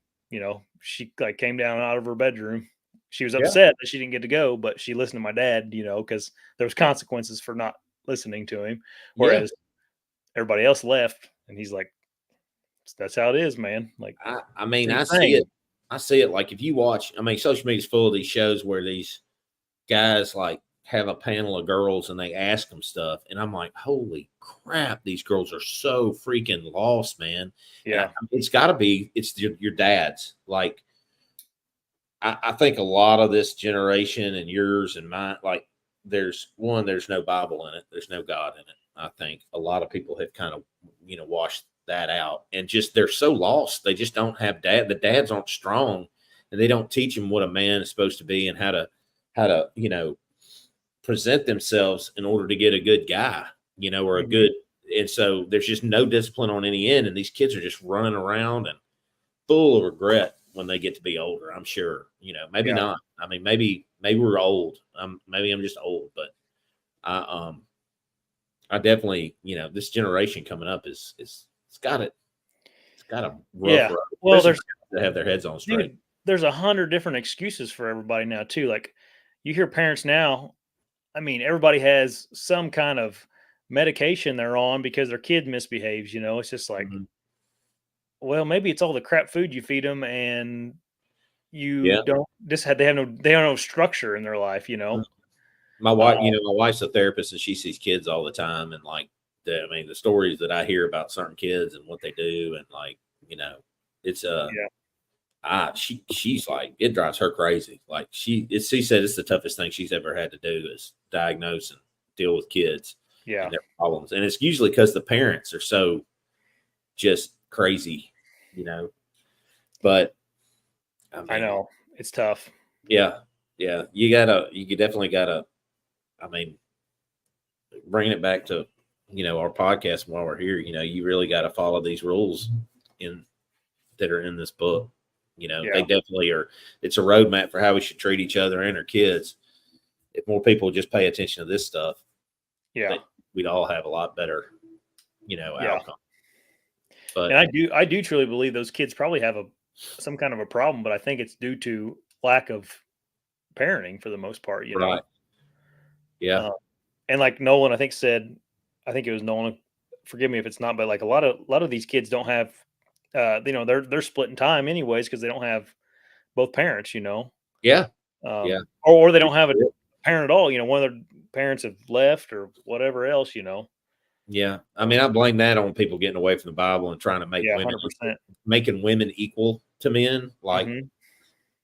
she like came down out of her bedroom. She was upset that she didn't get to go, but she listened to my dad, because there was consequences for not listening to him. Whereas everybody else left, and he's like, that's how it is, man. Like, I mean, I see it. Like, if you watch, I mean, social media is full of these shows where these guys like have a panel of girls and they ask them stuff, and I'm like, holy crap, these girls are so freaking lost, man. Yeah. It's got to be, it's your dad's. Like, I think a lot of this generation and yours and mine, like, there's no Bible in it. There's no God in it. I think a lot of people have kind of, washed that out, and just, they're so lost. They just don't have the dads aren't strong, and they don't teach them what a man is supposed to be and how to, present themselves in order to get a good guy, or a good, and so there's just no discipline on any end. And these kids are just running around and full of regret when they get to be older. I'm sure, maybe not. I mean, maybe we're old. Maybe I'm just old, but I definitely, this generation coming up it's got a rough road. Well, there's to have their heads on straight. Dude, there's 100 different excuses for everybody now too. Like, you hear parents now, I mean, everybody has some kind of medication they're on because their kid misbehaves, It's just like, well, maybe it's all the crap food you feed them, and they have no structure in their life, My wife, my wife's a therapist and she sees kids all the time. And like, the stories that I hear about certain kids and what they do. And like, it's she's like, it drives her crazy. Like she said it's the toughest thing she's ever had to do is diagnose and deal with kids and their problems. And it's usually because the parents are so just crazy, but I know it's tough. Yeah. You definitely gotta, bringing it back to, our podcast while we're here, you really got to follow these rules that are in this book. They definitely are. It's a roadmap for how we should treat each other and our kids. If more people just pay attention to this stuff, we'd all have a lot better, outcome. But and I do truly believe those kids probably have some kind of a problem, but I think it's due to lack of parenting for the most part, right. Yeah. And like Nolan, I think it was Nolan, forgive me if it's not, but like a lot of these kids don't have, they're splitting time anyways, because they don't have both parents, Yeah. Or they don't have a parent at all. One of their parents have left or whatever else, Yeah. I blame that on people getting away from the Bible and trying to make women, 100%. Making women equal to men. Like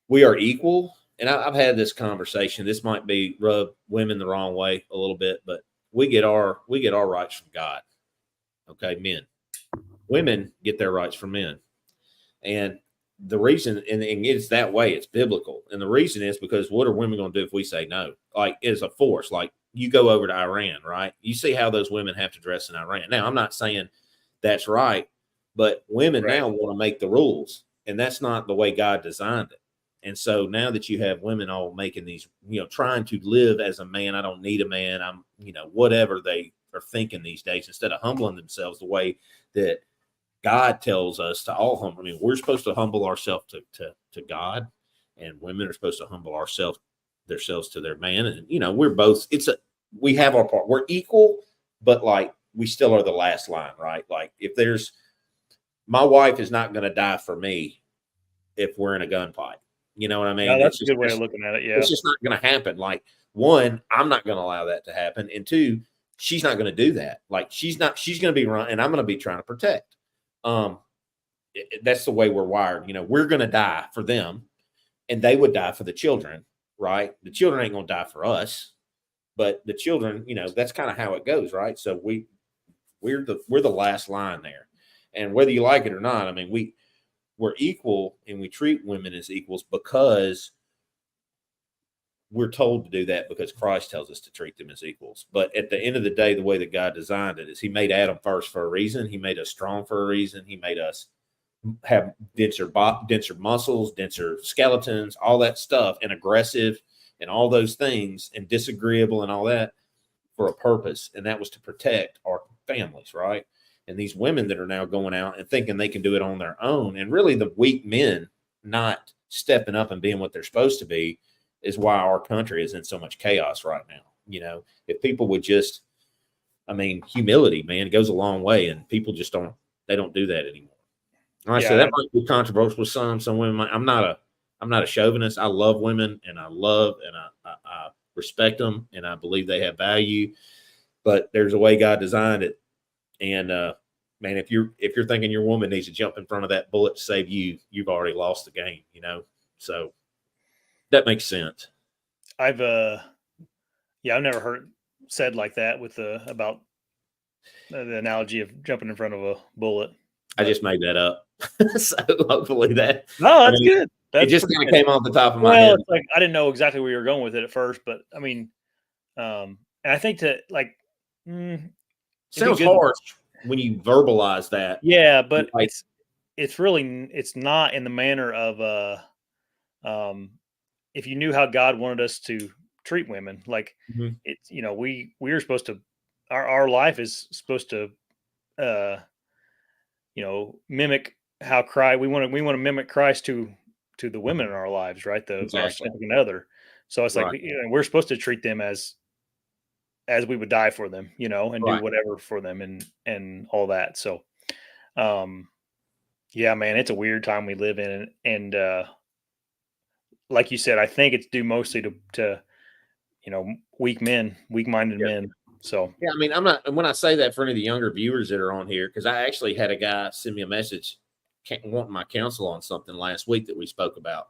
we are equal. And I've had this conversation. This might be rub women the wrong way a little bit, but we get our rights from God. Okay, men. Women get their rights from men. And the reason, and it's that way, it's biblical. And the reason is because what are women going to do if we say no? Like, it's a force. Like, you go over to Iran, right? You see how those women have to dress in Iran. Now, I'm not saying that's right, but women now want to make the rules. And that's not the way God designed it. And so now that you have women all making these, trying to live as a man, I don't need a man. I'm, whatever they are thinking these days, instead of humbling themselves the way that God tells us to all humble. We're supposed to humble ourselves to God, and women are supposed to humble themselves to their man. And, we're both, we have our part. We're equal, but like, we still are the last line, right? Like my wife is not going to die for me if we're in a gunfight. You know what I mean? No, that's a good way of looking at it. Yeah. It's just not going to happen. Like, one, I'm not going to allow that to happen. And two, she's not going to do that. Like, she's going to be run, and I'm going to be trying to protect. That's the way we're wired. We're going to die for them, and they would die for the children, right? The children ain't going to die for us, but the children, that's kind of how it goes, right? So we're the last line there. And whether you like it or not, we're equal, and we treat women as equals because we're told to do that, because Christ tells us to treat them as equals. But at the end of the day, the way that God designed it is he made Adam first for a reason. He made us strong for a reason. He made us have denser muscles, denser skeletons, all that stuff, and aggressive and all those things, and disagreeable and all that for a purpose. And that was to protect our families, right? And these women that are now going out and thinking they can do it on their own, and really the weak men not stepping up and being what they're supposed to be, is why our country is in so much chaos right now. If people would just, humility, man, it goes a long way, and people just don't do that anymore. All right, so that might be controversial with some women. I'm not a chauvinist. I love women, and I respect them, and I believe they have value, but there's a way God designed it. And man, if you're thinking your woman needs to jump in front of that bullet to save you, you've already lost the game, So that makes sense. I've never heard said like that about the analogy of jumping in front of a bullet. I just made that up. So hopefully that. No, that's good. It just kind of came off the top of my head. It's like, I didn't know exactly where you were going with it at first, but and I think sounds harsh when you verbalize that. Yeah, but it's not in the manner of if you knew how God wanted us to treat women, like it's we're supposed to, our life is supposed to mimic how we want to mimic Christ to the women in our lives, right? Our significant other. So it's like we're supposed to treat them as we would die for them, and do whatever for them and all that. So, yeah, man, it's a weird time we live in, and like you said, I think it's due mostly to weak-minded men. So yeah, I mean, I'm not, when I say that for any of the younger viewers that are on here, because I actually had a guy send me a message wanting my counsel on something last week that we spoke about.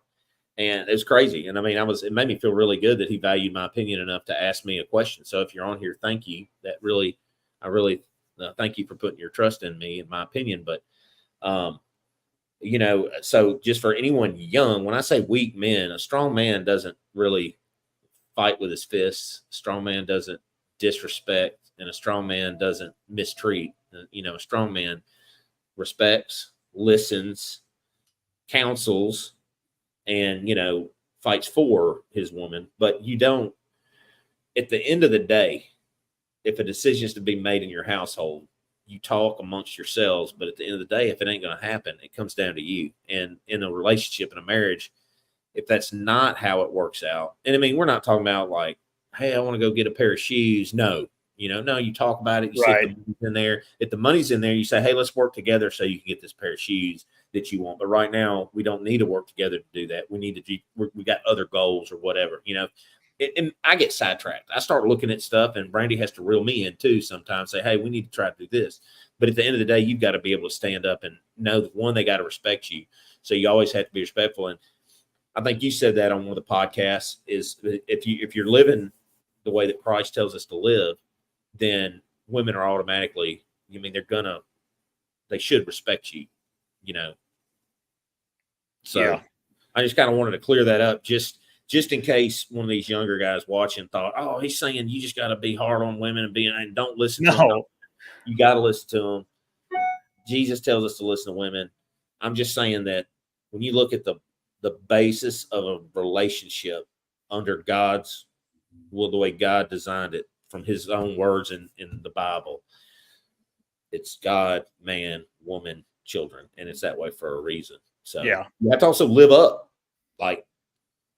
And it was crazy. And I mean, it made me feel really good that he valued my opinion enough to ask me a question. So if you're on here, thank you. I really thank you for putting your trust in me and my opinion. But, so just for anyone young, when I say weak men, a strong man doesn't really fight with his fists. A strong man doesn't disrespect, and a strong man doesn't mistreat. A strong man respects, listens, counsels, and fights for his woman. But you don't, at the end of the day, if a decision is to be made in your household, you talk amongst yourselves, but at the end of the day, if it ain't going to happen, it comes down to you. And in a relationship, in a marriage, if that's not how it works out, and I mean, we're not talking about like, hey, I want to go get a pair of shoes. No, no, you talk about it. You see if the money's in there. If the money's in there, you say, hey, let's work together so you can get this pair of shoes that you want. But right now, we don't need to work together to do that. We need to, we got other goals or whatever, and I get sidetracked. I start looking at stuff, and Brandy has to reel me in too sometimes, say, hey, we need to try to do this. But at the end of the day, you've got to be able to stand up and know that, one, they got to respect you. So you always have to be respectful. And I think you said that on one of the podcasts, is if you're living the way that Christ tells us to live, then women are automatically, they should respect you, So yeah. I just kind of wanted to clear that up just in case one of these younger guys watching thought, oh, he's saying you just got to be hard on women and don't listen to them. You got to listen to them. Jesus tells us to listen to women. I'm just saying that when you look at the basis of a relationship under God's, the way God designed it from his own words in the Bible, it's God, man, woman, children. And it's that way for a reason. So yeah, you have to also live up. Like,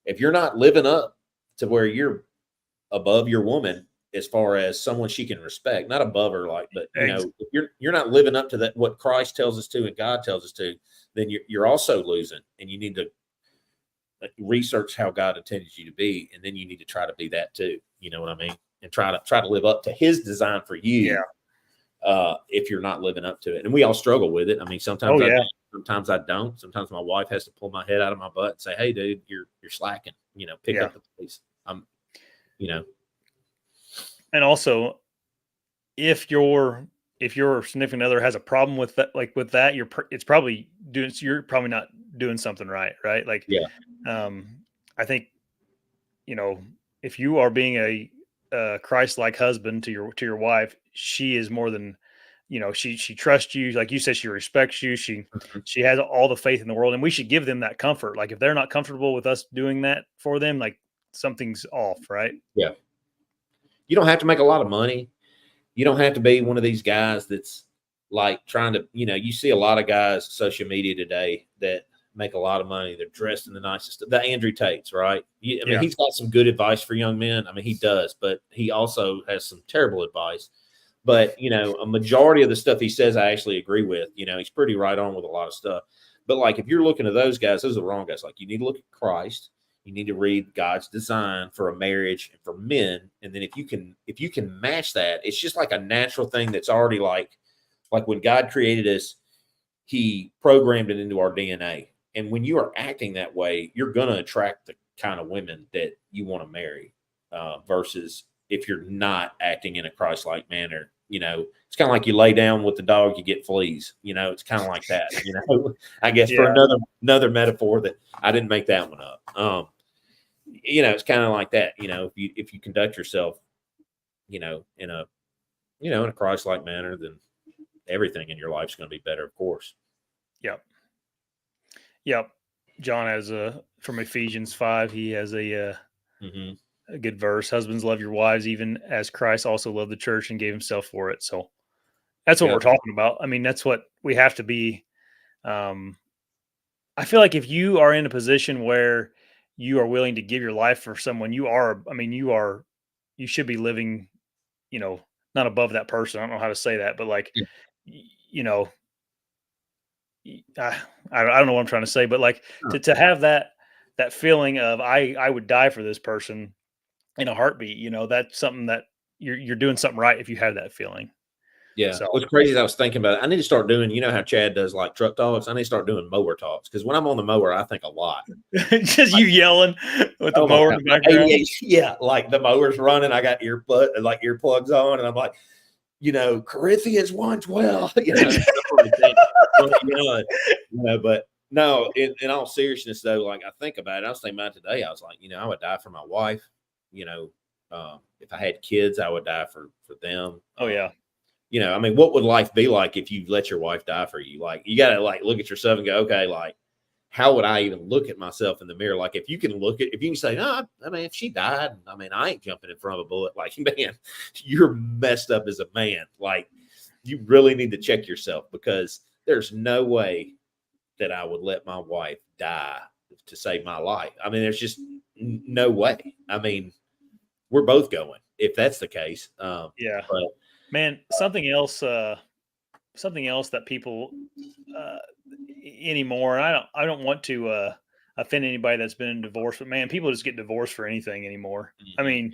if you're not living up to where you're above your woman, as far as someone she can respect, not above her, but if you're not living up to that, what Christ tells us to and God tells us to, then you're also losing, and you need to research how God intended you to be, and then you need to try to be that too. You know what I mean? And try to live up to His design for you. Yeah. If you're not living up to it, and we all struggle with it. I mean, sometimes I do, sometimes I don't. Sometimes my wife has to pull my head out of my butt and say, "Hey, dude, you're slacking. Pick up the pace." And also, if your significant other has a problem with that, you're probably not doing something right. Like, yeah. I think, if you are being a Christ-like husband to your wife, she is more than, she trusts you. Like you said, she respects you. She has all the faith in the world, and we should give them that comfort. Like, if they're not comfortable with us doing that for them, like, something's off, right? Yeah. You don't have to make a lot of money. You don't have to be one of these guys that's like trying to, you see a lot of guys on social media today that make a lot of money. They're dressed in the nicest stuff. The Andrew Tates, right? I mean, he's got some good advice for young men. I mean, he does, but he also has some terrible advice. But, a majority of the stuff he says, I actually agree with. He's pretty right on with a lot of stuff. But like, if you're looking at those guys, those are the wrong guys. Like, you need to look at Christ. You need to read God's design for a marriage and for men. And then if you can match that, it's just like a natural thing that's already like when God created us, He programmed it into our DNA. And when you are acting that way, you're going to attract the kind of women that you want to marry, versus if you're not acting in a Christ-like manner. It's kind of like you lay down with the dog, you get fleas. It's kind of like that. I guess for another metaphor that I didn't make that one up. It's kind of like that. If you conduct yourself, in a Christ-like manner, then everything in your life is going to be better, of course. Yep. John has from Ephesians 5. He has a good verse. Husbands, love your wives, even as Christ also loved the church and gave Himself for it. So that's what we're talking about. I mean, that's what we have to be. I feel like if you are in a position where you are willing to give your life for someone, you should be living, not above that person. I don't know how to say that, but like, I don't know what I'm trying to say, but like to have that that feeling of I would die for this person in a heartbeat. You know, that's something that you're doing something right if you have that feeling. Yeah. So What's crazy is I was thinking about it. I need to start doing, you know how Chad does like truck talks? I need to start doing mower talks because when I'm on the mower, I think a lot. just you yelling with the mower in the background. Yeah, like the mower's running. I got earplugs on, and I'm like, you know, Corinthians 1:12, but no, in all seriousness though, like I think about it, I was thinking about it today. I was like, I would die for my wife. If I had kids, I would die for them. Oh yeah. I mean, what would life be like if you let your wife die for you? Like, you got to like look at yourself and go, okay, like, how would I even look at myself in the mirror? Like, if you can say, no, I mean, if she died, I mean, I ain't jumping in front of a bullet. Like, man, you're messed up as a man. Like, you really need to check yourself because there's no way that I would let my wife die to save my life. I mean, there's just no way. I mean, we're both going if that's the case. Yeah. But man, something else that people anymore. And I don't want to offend anybody that's been in divorce, but man, people just get divorced for anything anymore. Mm-hmm.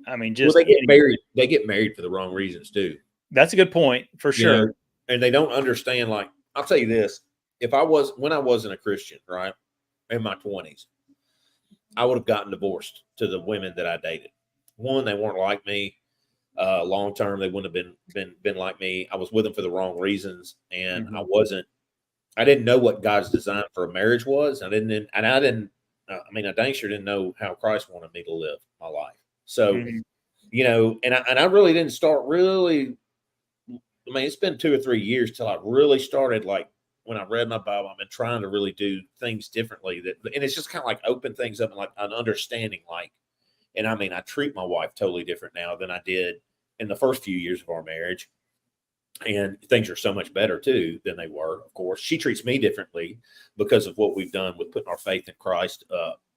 I mean, just they get married. They get married for the wrong reasons too. That's a good point for sure. And they don't understand. Like, I'll tell you this: when I wasn't a Christian, right, in my 20s, I would have gotten divorced to the women that I dated. One, they weren't like me. Long term, they wouldn't have been like me. I was with them for the wrong reasons, and I didn't know what God's design for a marriage was. I dang sure didn't know how Christ wanted me to live my life. So, and I really didn't start really. I mean, it's been 2 or 3 years till I really started, like, when I read my Bible, I've been trying to really do things differently and it's just kind of like open things up and like an understanding, like, and I mean, I treat my wife totally different now than I did in the first few years of our marriage. And things are so much better too than they were. Of course, she treats me differently because of what we've done with putting our faith in Christ,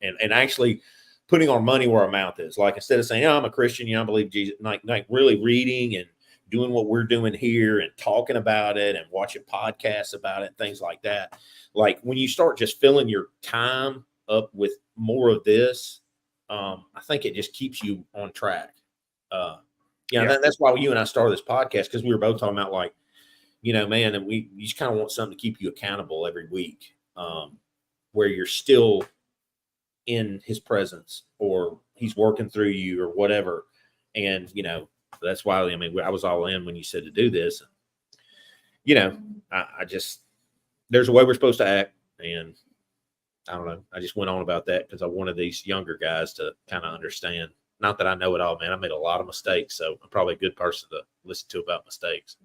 and actually putting our money where our mouth is. Like, instead of saying, "Oh, I'm a Christian, I believe Jesus," like really reading and doing what we're doing here and talking about it and watching podcasts about it, things like that. Like, when you start just filling your time up with more of this, I think it just keeps you on track. That's why you and I started this podcast, because we were both talking about, like, man, and you just kind of want something to keep you accountable every week, where you're still in his presence or he's working through you or whatever. And, that's why, I mean, I was all in when you said to do this. I just, there's a way we're supposed to act. And I don't know. I just went on about that because I wanted these younger guys to kind of understand. Not that I know it all, man. I made a lot of mistakes, so I'm probably a good person to listen to about mistakes.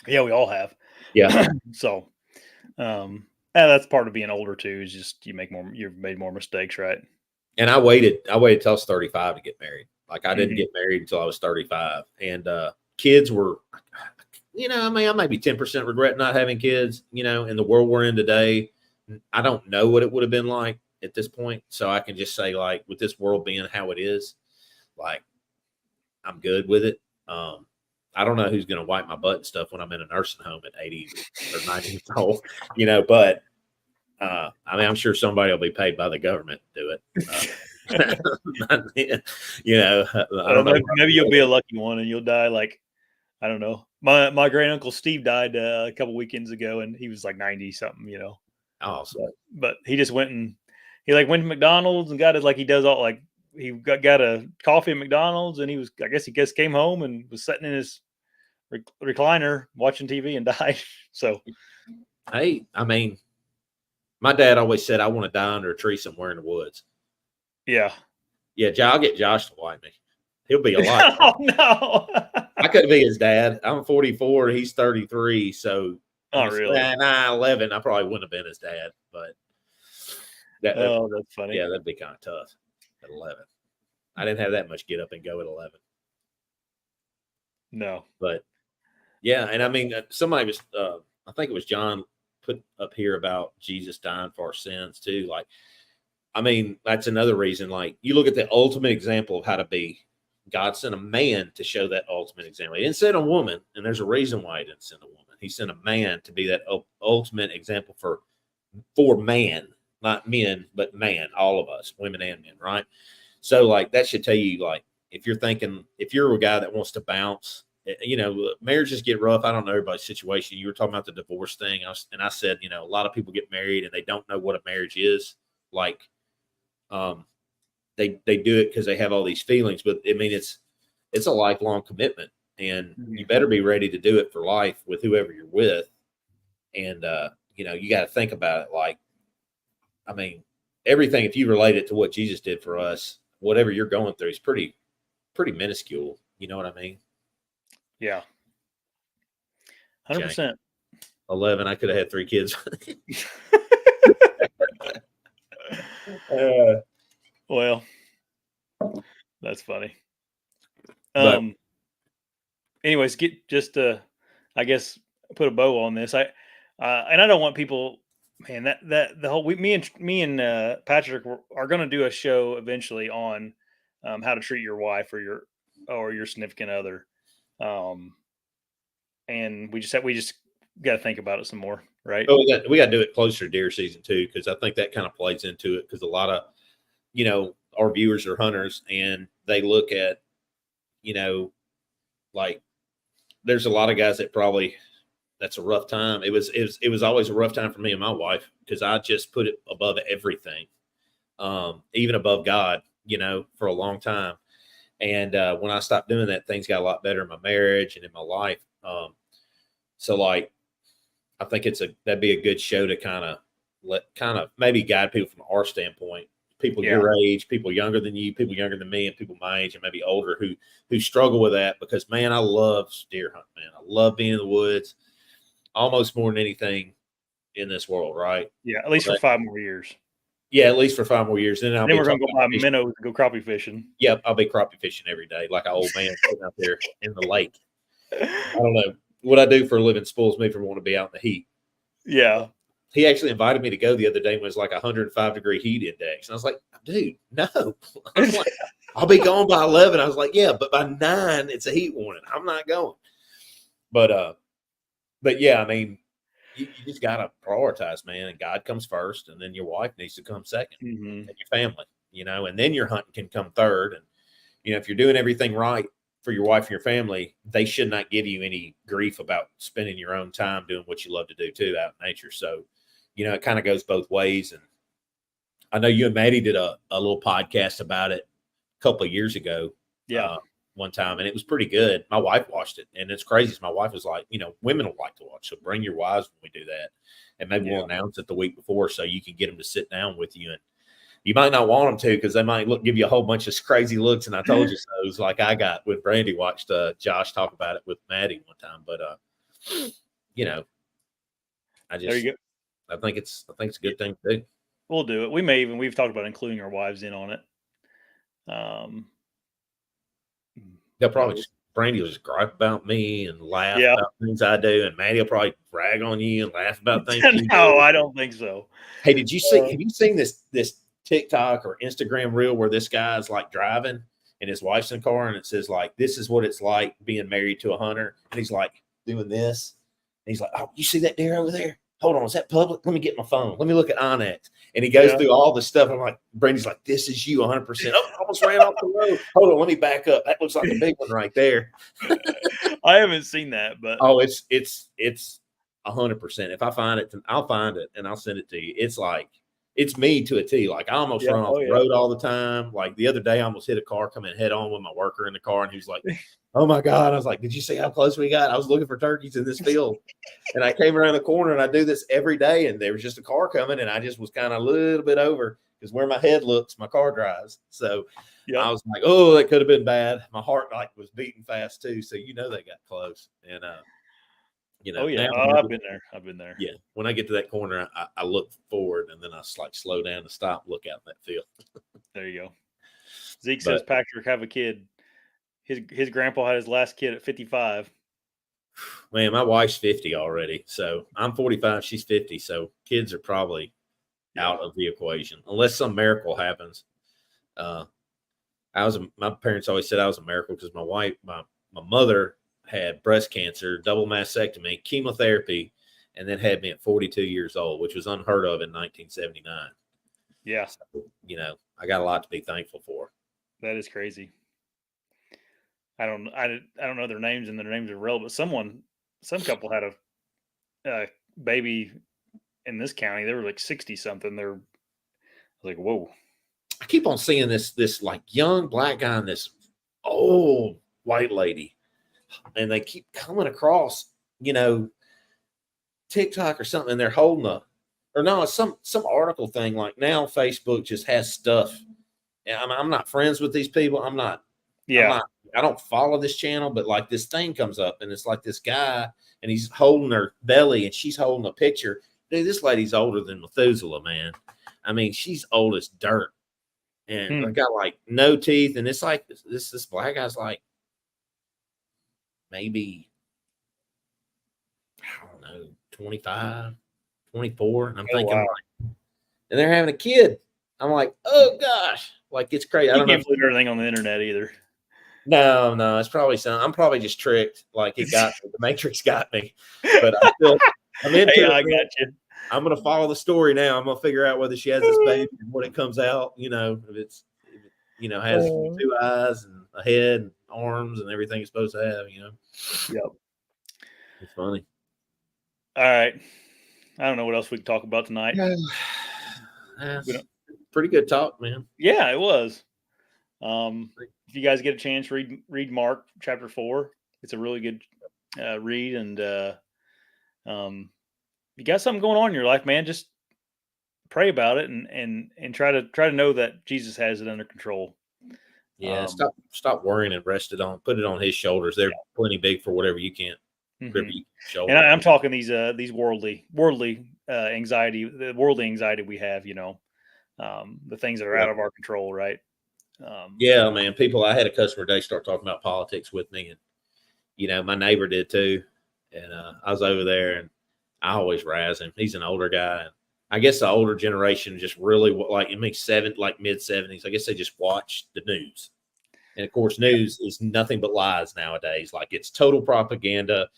Yeah, we all have. Yeah. So, that's part of being older too. Is just you've made more mistakes, right? And I waited till I was 35 to get married. Like, I didn't get married until I was 35, and kids were, I mean, I might be 10% regret not having kids. In the world we're in today, I don't know what it would have been like at this point. So I can just say, like, with this world being how it is, like, I'm good with it. I don't know who's going to wipe my butt and stuff when I'm in a nursing home at 80 or 90 years old, but I mean, I'm sure somebody will be paid by the government to do it. I don't know. Maybe you'll be a lucky one and you'll die like, I don't know. My great uncle Steve died a couple weekends ago, and he was like 90 something, Awesome. But he just went to McDonald's and got it, like he does all, like, he got a coffee at McDonald's, and I guess he came home and was sitting in his recliner watching TV and died. So, hey, I mean, my dad always said, I want to die under a tree somewhere in the woods. Yeah. Yeah, I'll get Josh to wipe me. He'll be alive. Oh, no. I couldn't be his dad. I'm 44. He's 33. So, really? 11. I probably wouldn't have been his dad. But that's funny. Yeah, that'd be kind of tough at 11. I didn't have that much get up and go at 11. No. But, yeah, and I mean, somebody was, I think it was John, put up here about Jesus dying for our sins too. Like, I mean, that's another reason. Like, you look at the ultimate example of how to be. God sent a man to show that ultimate example. He didn't send a woman, and there's a reason why he didn't send a woman. He sent a man to be that ultimate example for man. not men, but man, all of us, women and men, right? So like that should tell you, like, if you're a guy that wants to bounce, marriages get rough. I don't know everybody's situation. You were talking about the divorce thing. I said, a lot of people get married and they don't know what a marriage is. Like, they do it because they have all these feelings, but I mean, it's a lifelong commitment, and you better be ready to do it for life with whoever you're with. And, you got to think about it. Like, I mean, everything, if you relate it to what Jesus did for us, whatever you're going through is pretty minuscule. You know what I mean? Yeah. 100%. 11. I could have had 3 kids. Well, that's funny. Anyways, I guess put a bow on this. And I don't want people, man, that the whole, me and Patrick are going to do a show eventually on how to treat your wife or your significant other. And we just got to think about it some more, right? Oh, we got to do it closer to deer season too, because I think that kind of plays into it. Because a lot of, our viewers are hunters, and they look at, like, there's a lot of guys that probably, that's a rough time. It was always a rough time for me and my wife, because I just put it above everything, even above God, for a long time. And when I stopped doing that, things got a lot better in my marriage and in my life. So like, I think that'd be a good show to kind of maybe guide people from our standpoint, people your age, people younger than you, people younger than me, and people my age and maybe older who struggle with that. Because man, I love deer hunting, man. I love being in the woods almost more than anything in this world, right? Yeah, at least for 5 more years. Yeah, at least for 5 more years. Then we're going to go buy minnows and go crappie fishing. Yep, I'll be crappie fishing every day, like an old man sitting out there in the lake. I don't know. What I do for a living spoils me from wanting to be out in the heat. Yeah. He actually invited me to go the other day when it was like 105-degree heat index. And I was like, dude, no. Like, I'll be gone by 11. I was like, yeah, but by 9, it's a heat warning. I'm not going. But yeah, I mean, you just got to prioritize, man. And God comes first, and then your wife needs to come second, and your family, and then your hunting can come third. And, if you're doing everything right for your wife and your family, they should not give you any grief about spending your own time doing what you love to do too, out in nature. So, it kind of goes both ways. And I know you and Maddie did a little podcast about it a couple of years ago. Yeah. One time, and it was pretty good. My wife watched it, and it's crazy. My wife was like, women will like to watch, so bring your wives when we do that, and maybe we'll announce it the week before so you can get them to sit down with you. And you might not want them to, because they might give you a whole bunch of crazy looks. And I told you so. It was like I got when Brandy watched Josh talk about it with Maddie one time. But there you go. I think it's a good thing to do. We'll do it. We've talked about including our wives in on it. They'll probably Brandy will just gripe about me and laugh about things I do, and Maddie will probably brag on you and laugh about things. No, I don't think so. Hey, did you see? Have you seen this TikTok or Instagram reel where this guy's like driving and his wife's in the car, and it says like, "This is what it's like being married to a hunter," and he's like doing this, and he's like, "Oh, you see that deer over there? Hold on, is that public? Let me get my phone. Let me look at Onyx." And he goes through all the stuff. I'm like, Brandy's like, "This is you 100%. Oh, I almost ran off the road. Hold on, let me back up. That looks like a big one right there." I haven't seen that, but it's 100%. If I find it, I'll find it and I'll send it to you. It's like, it's me to a T. Like, I almost run off the road all the time. Like the other day, I almost hit a car coming head on with my worker in the car, and he was like, "Oh my God." I was like, "Did you see how close we got? I was looking for turkeys in this field." And I came around the corner, and I do this every day, and there was just a car coming, and I just was kind of a little bit over, because where my head looks, my car drives. So I was like, "Oh, that could have been bad." My heart was beating fast too. So they got close. And I've been there. Yeah. When I get to that corner, I look forward, and then I slow down to stop, look out in that field. There you go. Zeke says Patrick have a kid. His grandpa had his last kid at 55. Man, my wife's 50 already. So I'm 45, she's 50. So kids are probably out of the equation unless some miracle happens. My parents always said I was a miracle, because my mother had breast cancer, double mastectomy, chemotherapy, and then had me at 42 years old, which was unheard of in 1979. Yeah. So, you know, I got a lot to be thankful for. That is crazy. I don't know their names, and their names are real, but some couple had a baby in this county. They were like 60 something. They're like, whoa. I keep on seeing this like young black guy and this old white lady, and they keep coming across, you know, TikTok or something, and they're holding it's some article thing. Like now Facebook just has stuff. And I'm not friends with these people. I don't follow this channel, but like this thing comes up and it's like this guy and he's holding her belly and she's holding a picture. Dude, this lady's older than Methuselah, man. I mean, she's old as dirt. And I got like no teeth. And it's like this black guy's like maybe, I don't know, 25, 24. And I'm thinking, wow. And they're having a kid. I'm like, oh gosh, like it's crazy. I don't can't believe everything on the internet either. No, it's probably something. I'm probably just tricked. Like the Matrix got me, but I'm into it. I got you. I'm gonna follow the story now. I'm gonna figure out whether she has this baby and when it comes out. You know, if it's has 2 eyes and a head and arms and everything it's supposed to have. You know. Yep. It's funny. All right. I don't know what else we can talk about tonight. Pretty good talk, man. Yeah, it was. If you guys get a chance, read Mark chapter 4. It's a really good read, and you got something going on in your life, man, just pray about it and try to know that Jesus has it under control. Yeah, stop worrying and put it on his shoulders. They're plenty big for whatever you can't. And I'm talking these worldly anxiety, the worldly anxiety we have, you know, the things that are out of our control, right? Yeah, man. I had a customer today start talking about politics with me, and you know, my neighbor did too. And I was over there, and I always razz him. He's an older guy, and I guess the older generation just really like it makes mid-70s. I guess they just watch the news, and of course, news is nothing but lies nowadays. Like it's total propaganda.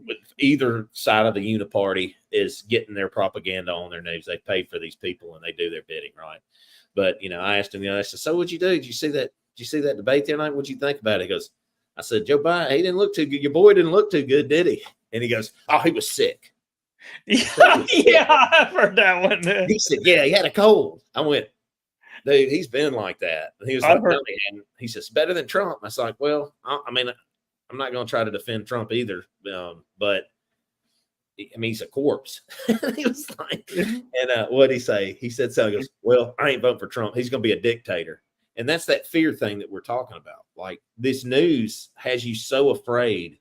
With either side of the uniparty is getting their propaganda on their news. They pay for these people, and they do their bidding, right? But you know, I asked him, I said, so what'd you do? Did you see that debate the other night? What'd you think about it? He goes, I said, Joe Biden, he didn't look too good. Your boy didn't look too good, did he? And he goes, oh, he was sick. Yeah, I've heard that one. He said, yeah, he had a cold. I went, dude, he's been like that. And he was like, no, man. He says, better than Trump. I was like, well, I mean, I'm not going to try to defend Trump either. But I mean, he's a corpse. He was like, and what'd he say? He said, so he goes, well, I ain't voting for Trump. He's going to be a dictator. And that's that fear thing that we're talking about. Like this news has you so afraid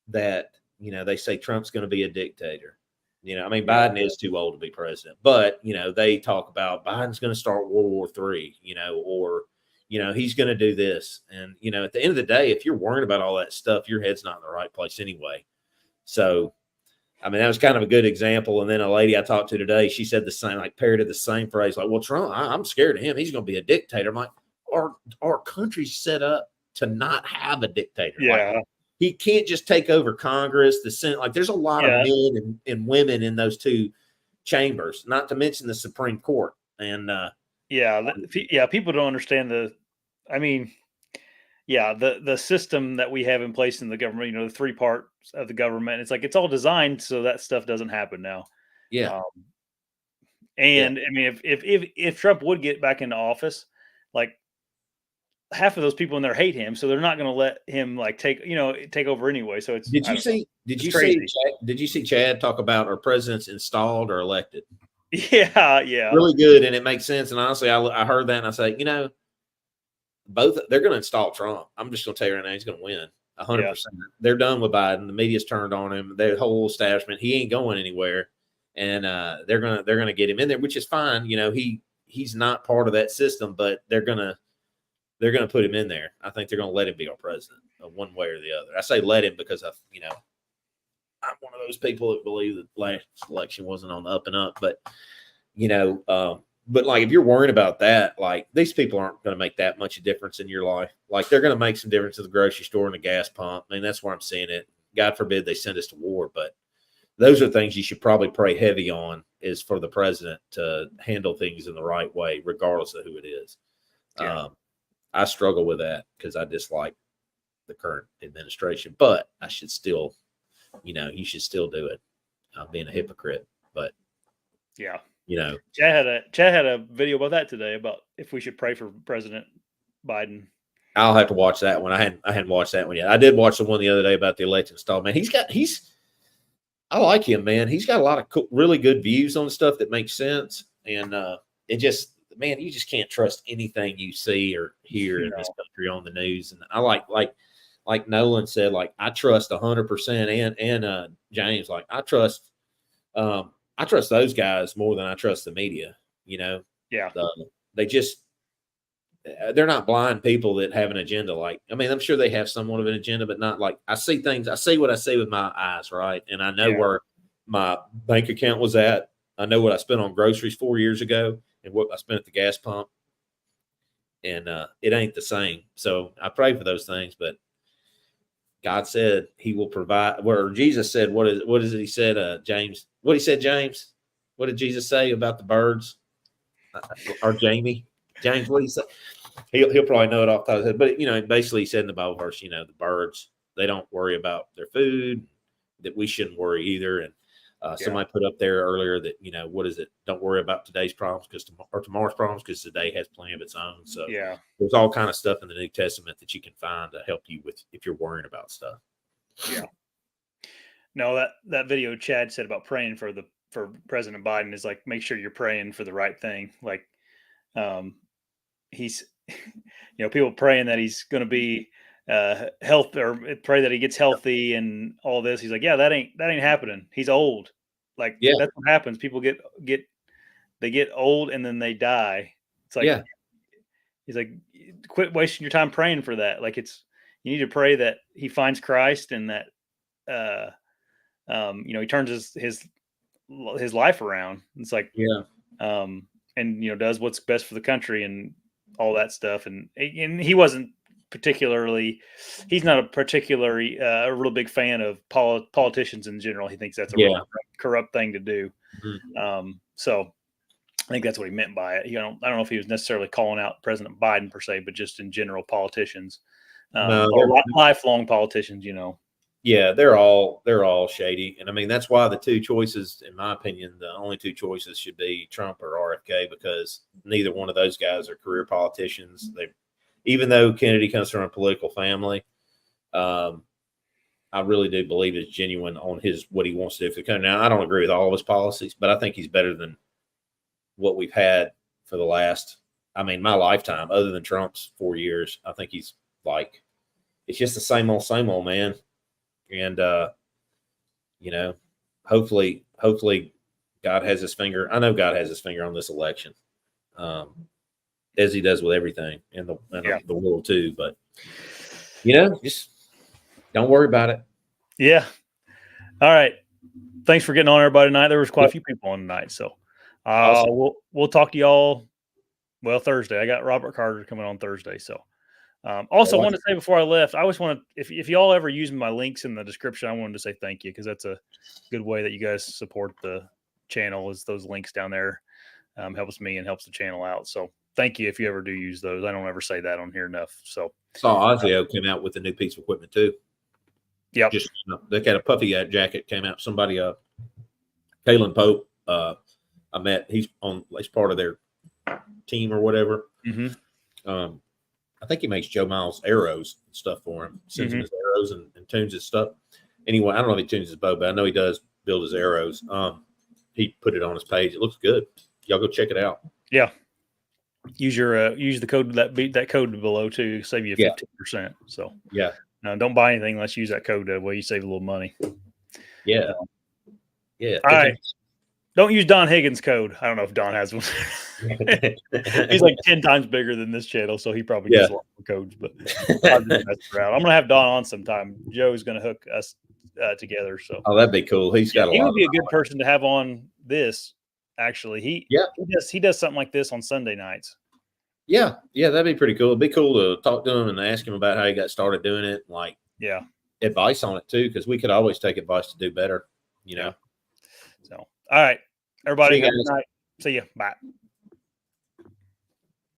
that, you know, they say Trump's going to be a dictator. You know, I mean, Biden is too old to be president, but, you know, they talk about Biden's going to start World War III, you know, or, you know, he's going to do this. And, you know, at the end of the day, if you're worrying about all that stuff, your head's not in the right place anyway. So, I mean, that was kind of a good example. And then a lady I talked to today, she said the same, like parroted the same phrase, like, well, Trump, I'm scared of him. He's going to be a dictator. I'm like, our country's set up to not have a dictator. Yeah. Like, he can't just take over Congress, the Senate. Like, there's a lot of men and women in those two chambers, not to mention the Supreme Court. And people don't understand the system that we have in place in the government, you know, the 3 parts of the government. It's like, it's all designed so that stuff doesn't happen now. Yeah. I mean, if Trump would get back into office, like half of those people in there hate him, so they're not going to let him like take over anyway. So it's, did you see Chad talk about our presidents installed or elected? Yeah. Really good. And it makes sense. And honestly, I heard that and I say, you know, both, they're going to install Trump. I'm just going to tell you right now, he's going to win 100%. They're done with Biden. The media's turned on him. Their whole establishment, he ain't going anywhere. And they're going to get him in there, which is fine. You know, he's not part of that system, but they're going to put him in there. I think they're going to let him be our president one way or the other. I say let him because I'm one of those people that believe that last election wasn't on the up and up, but but like, if you're worrying about that, like these people aren't going to make that much of a difference in your life. Like they're going to make some difference at the grocery store and the gas pump. I mean, that's where I'm seeing it. God forbid they send us to war, but those are things you should probably pray heavy on is for the president to handle things in the right way, regardless of who it is. Yeah. I struggle with that because I dislike the current administration, but I should still, you should still do it. I'm being a hypocrite, but yeah, Chad had a video about that today about if we should pray for President Biden. I'll have to watch that one. I hadn't watched that one yet. I did watch the one the other day about the election stall. Man, I like him, man. He's got a lot of cool, really good views on stuff that makes sense. And you just can't trust anything you see or hear in this country on the news. And I like Nolan said, like, I trust 100%. And James, like, I trust those guys more than I trust the media. Yeah. They're not blind people that have an agenda. Like, I mean, I'm sure they have somewhat of an agenda, but not like I see what I see with my eyes, right? And I know where my bank account was at. I know what I spent on groceries 4 years ago and what I spent at the gas pump. And it ain't the same. So I pray for those things, but God said he will provide, or Jesus said, what is it he said, James? What he said, James? What did Jesus say about the birds? Or James, what did he say? He'll probably know it off the top of his head. But, basically he said in the Bible verse, the birds, they don't worry about their food, that we shouldn't worry either. And somebody put up there earlier that, what is it? Don't worry about today's problems or tomorrow's problems because today has plenty of its own. So there's all kind of stuff in the New Testament that you can find to help you with if you're worrying about stuff. Yeah. No, that video Chad said about praying for President Biden is like, make sure you're praying for the right thing. Like, he's, people praying that he's going to be healthy or pray that he gets healthy and all this. He's like, yeah, that ain't happening. He's old. Like, that's what happens. People get old and then they die. It's like, he's like, quit wasting your time praying for that. Like, you need to pray that he finds Christ and that, he turns his life around. It's like, and does what's best for the country and all that stuff. And he's not a particularly a real big fan of politicians in general. He thinks that's a really corrupt thing to do. Mm-hmm. So I think that's what he meant by it. I don't know if he was necessarily calling out President Biden per se, but just in general politicians, or lifelong politicians, Yeah, they're all shady. And I mean, that's why the two choices, in my opinion, the only two choices should be Trump or RFK, because neither one of those guys are career politicians. Even though Kennedy comes from a political family, I really do believe it's genuine on what he wants to do for the country. Now, I don't agree with all of his policies, but I think he's better than what we've had for the last, my lifetime, other than Trump's 4 years. I think he's like, it's just the same old, man. And, hopefully God has his finger. I know God has his finger on this election, as he does with everything in the world too. But, just don't worry about it. Yeah. All right. Thanks for getting on, everybody, tonight. There was quite a few people on tonight. So awesome. We'll talk to y'all, Thursday. I got Robert Carter coming on Thursday. So also, I wanted to say before I left, I always want to, if y'all ever use my links in the description, I wanted to say thank you, because that's a good way that you guys support the channel, is those links down there. Helps me and helps the channel out. So thank you if you ever do use those. I don't ever say that on here enough. So saw ASIO came out with a new piece of equipment too. Yep. Just they got a puffy jacket came out. Somebody, Kalen Pope, I met. He's part of their team or whatever. Mm-hmm. I think he makes Joe Miles arrows and stuff for him. Sends him his arrows and tunes his stuff. Anyway, I don't know if he tunes his bow, but I know he does build his arrows. He put it on his page. It looks good. Y'all go check it out. Yeah. Use the code that code below too, save you 15%. So don't buy anything unless you use that code. That way you save a little money. Yeah. All right. Don't use Don Higgins' code. I don't know if Don has one. He's like 10 times bigger than this channel, so he probably uses a lot more codes. But I'm going to have Don on sometime. Joe's going to hook us together. So that'd be cool. He would be a good person to have on this. Actually, he does something like this on Sunday nights. Yeah, that'd be pretty cool. It'd be cool to talk to him and ask him about how he got started doing it, like advice on it too, because we could always take advice to do better. So, all right. Everybody have a good night. See ya. Bye.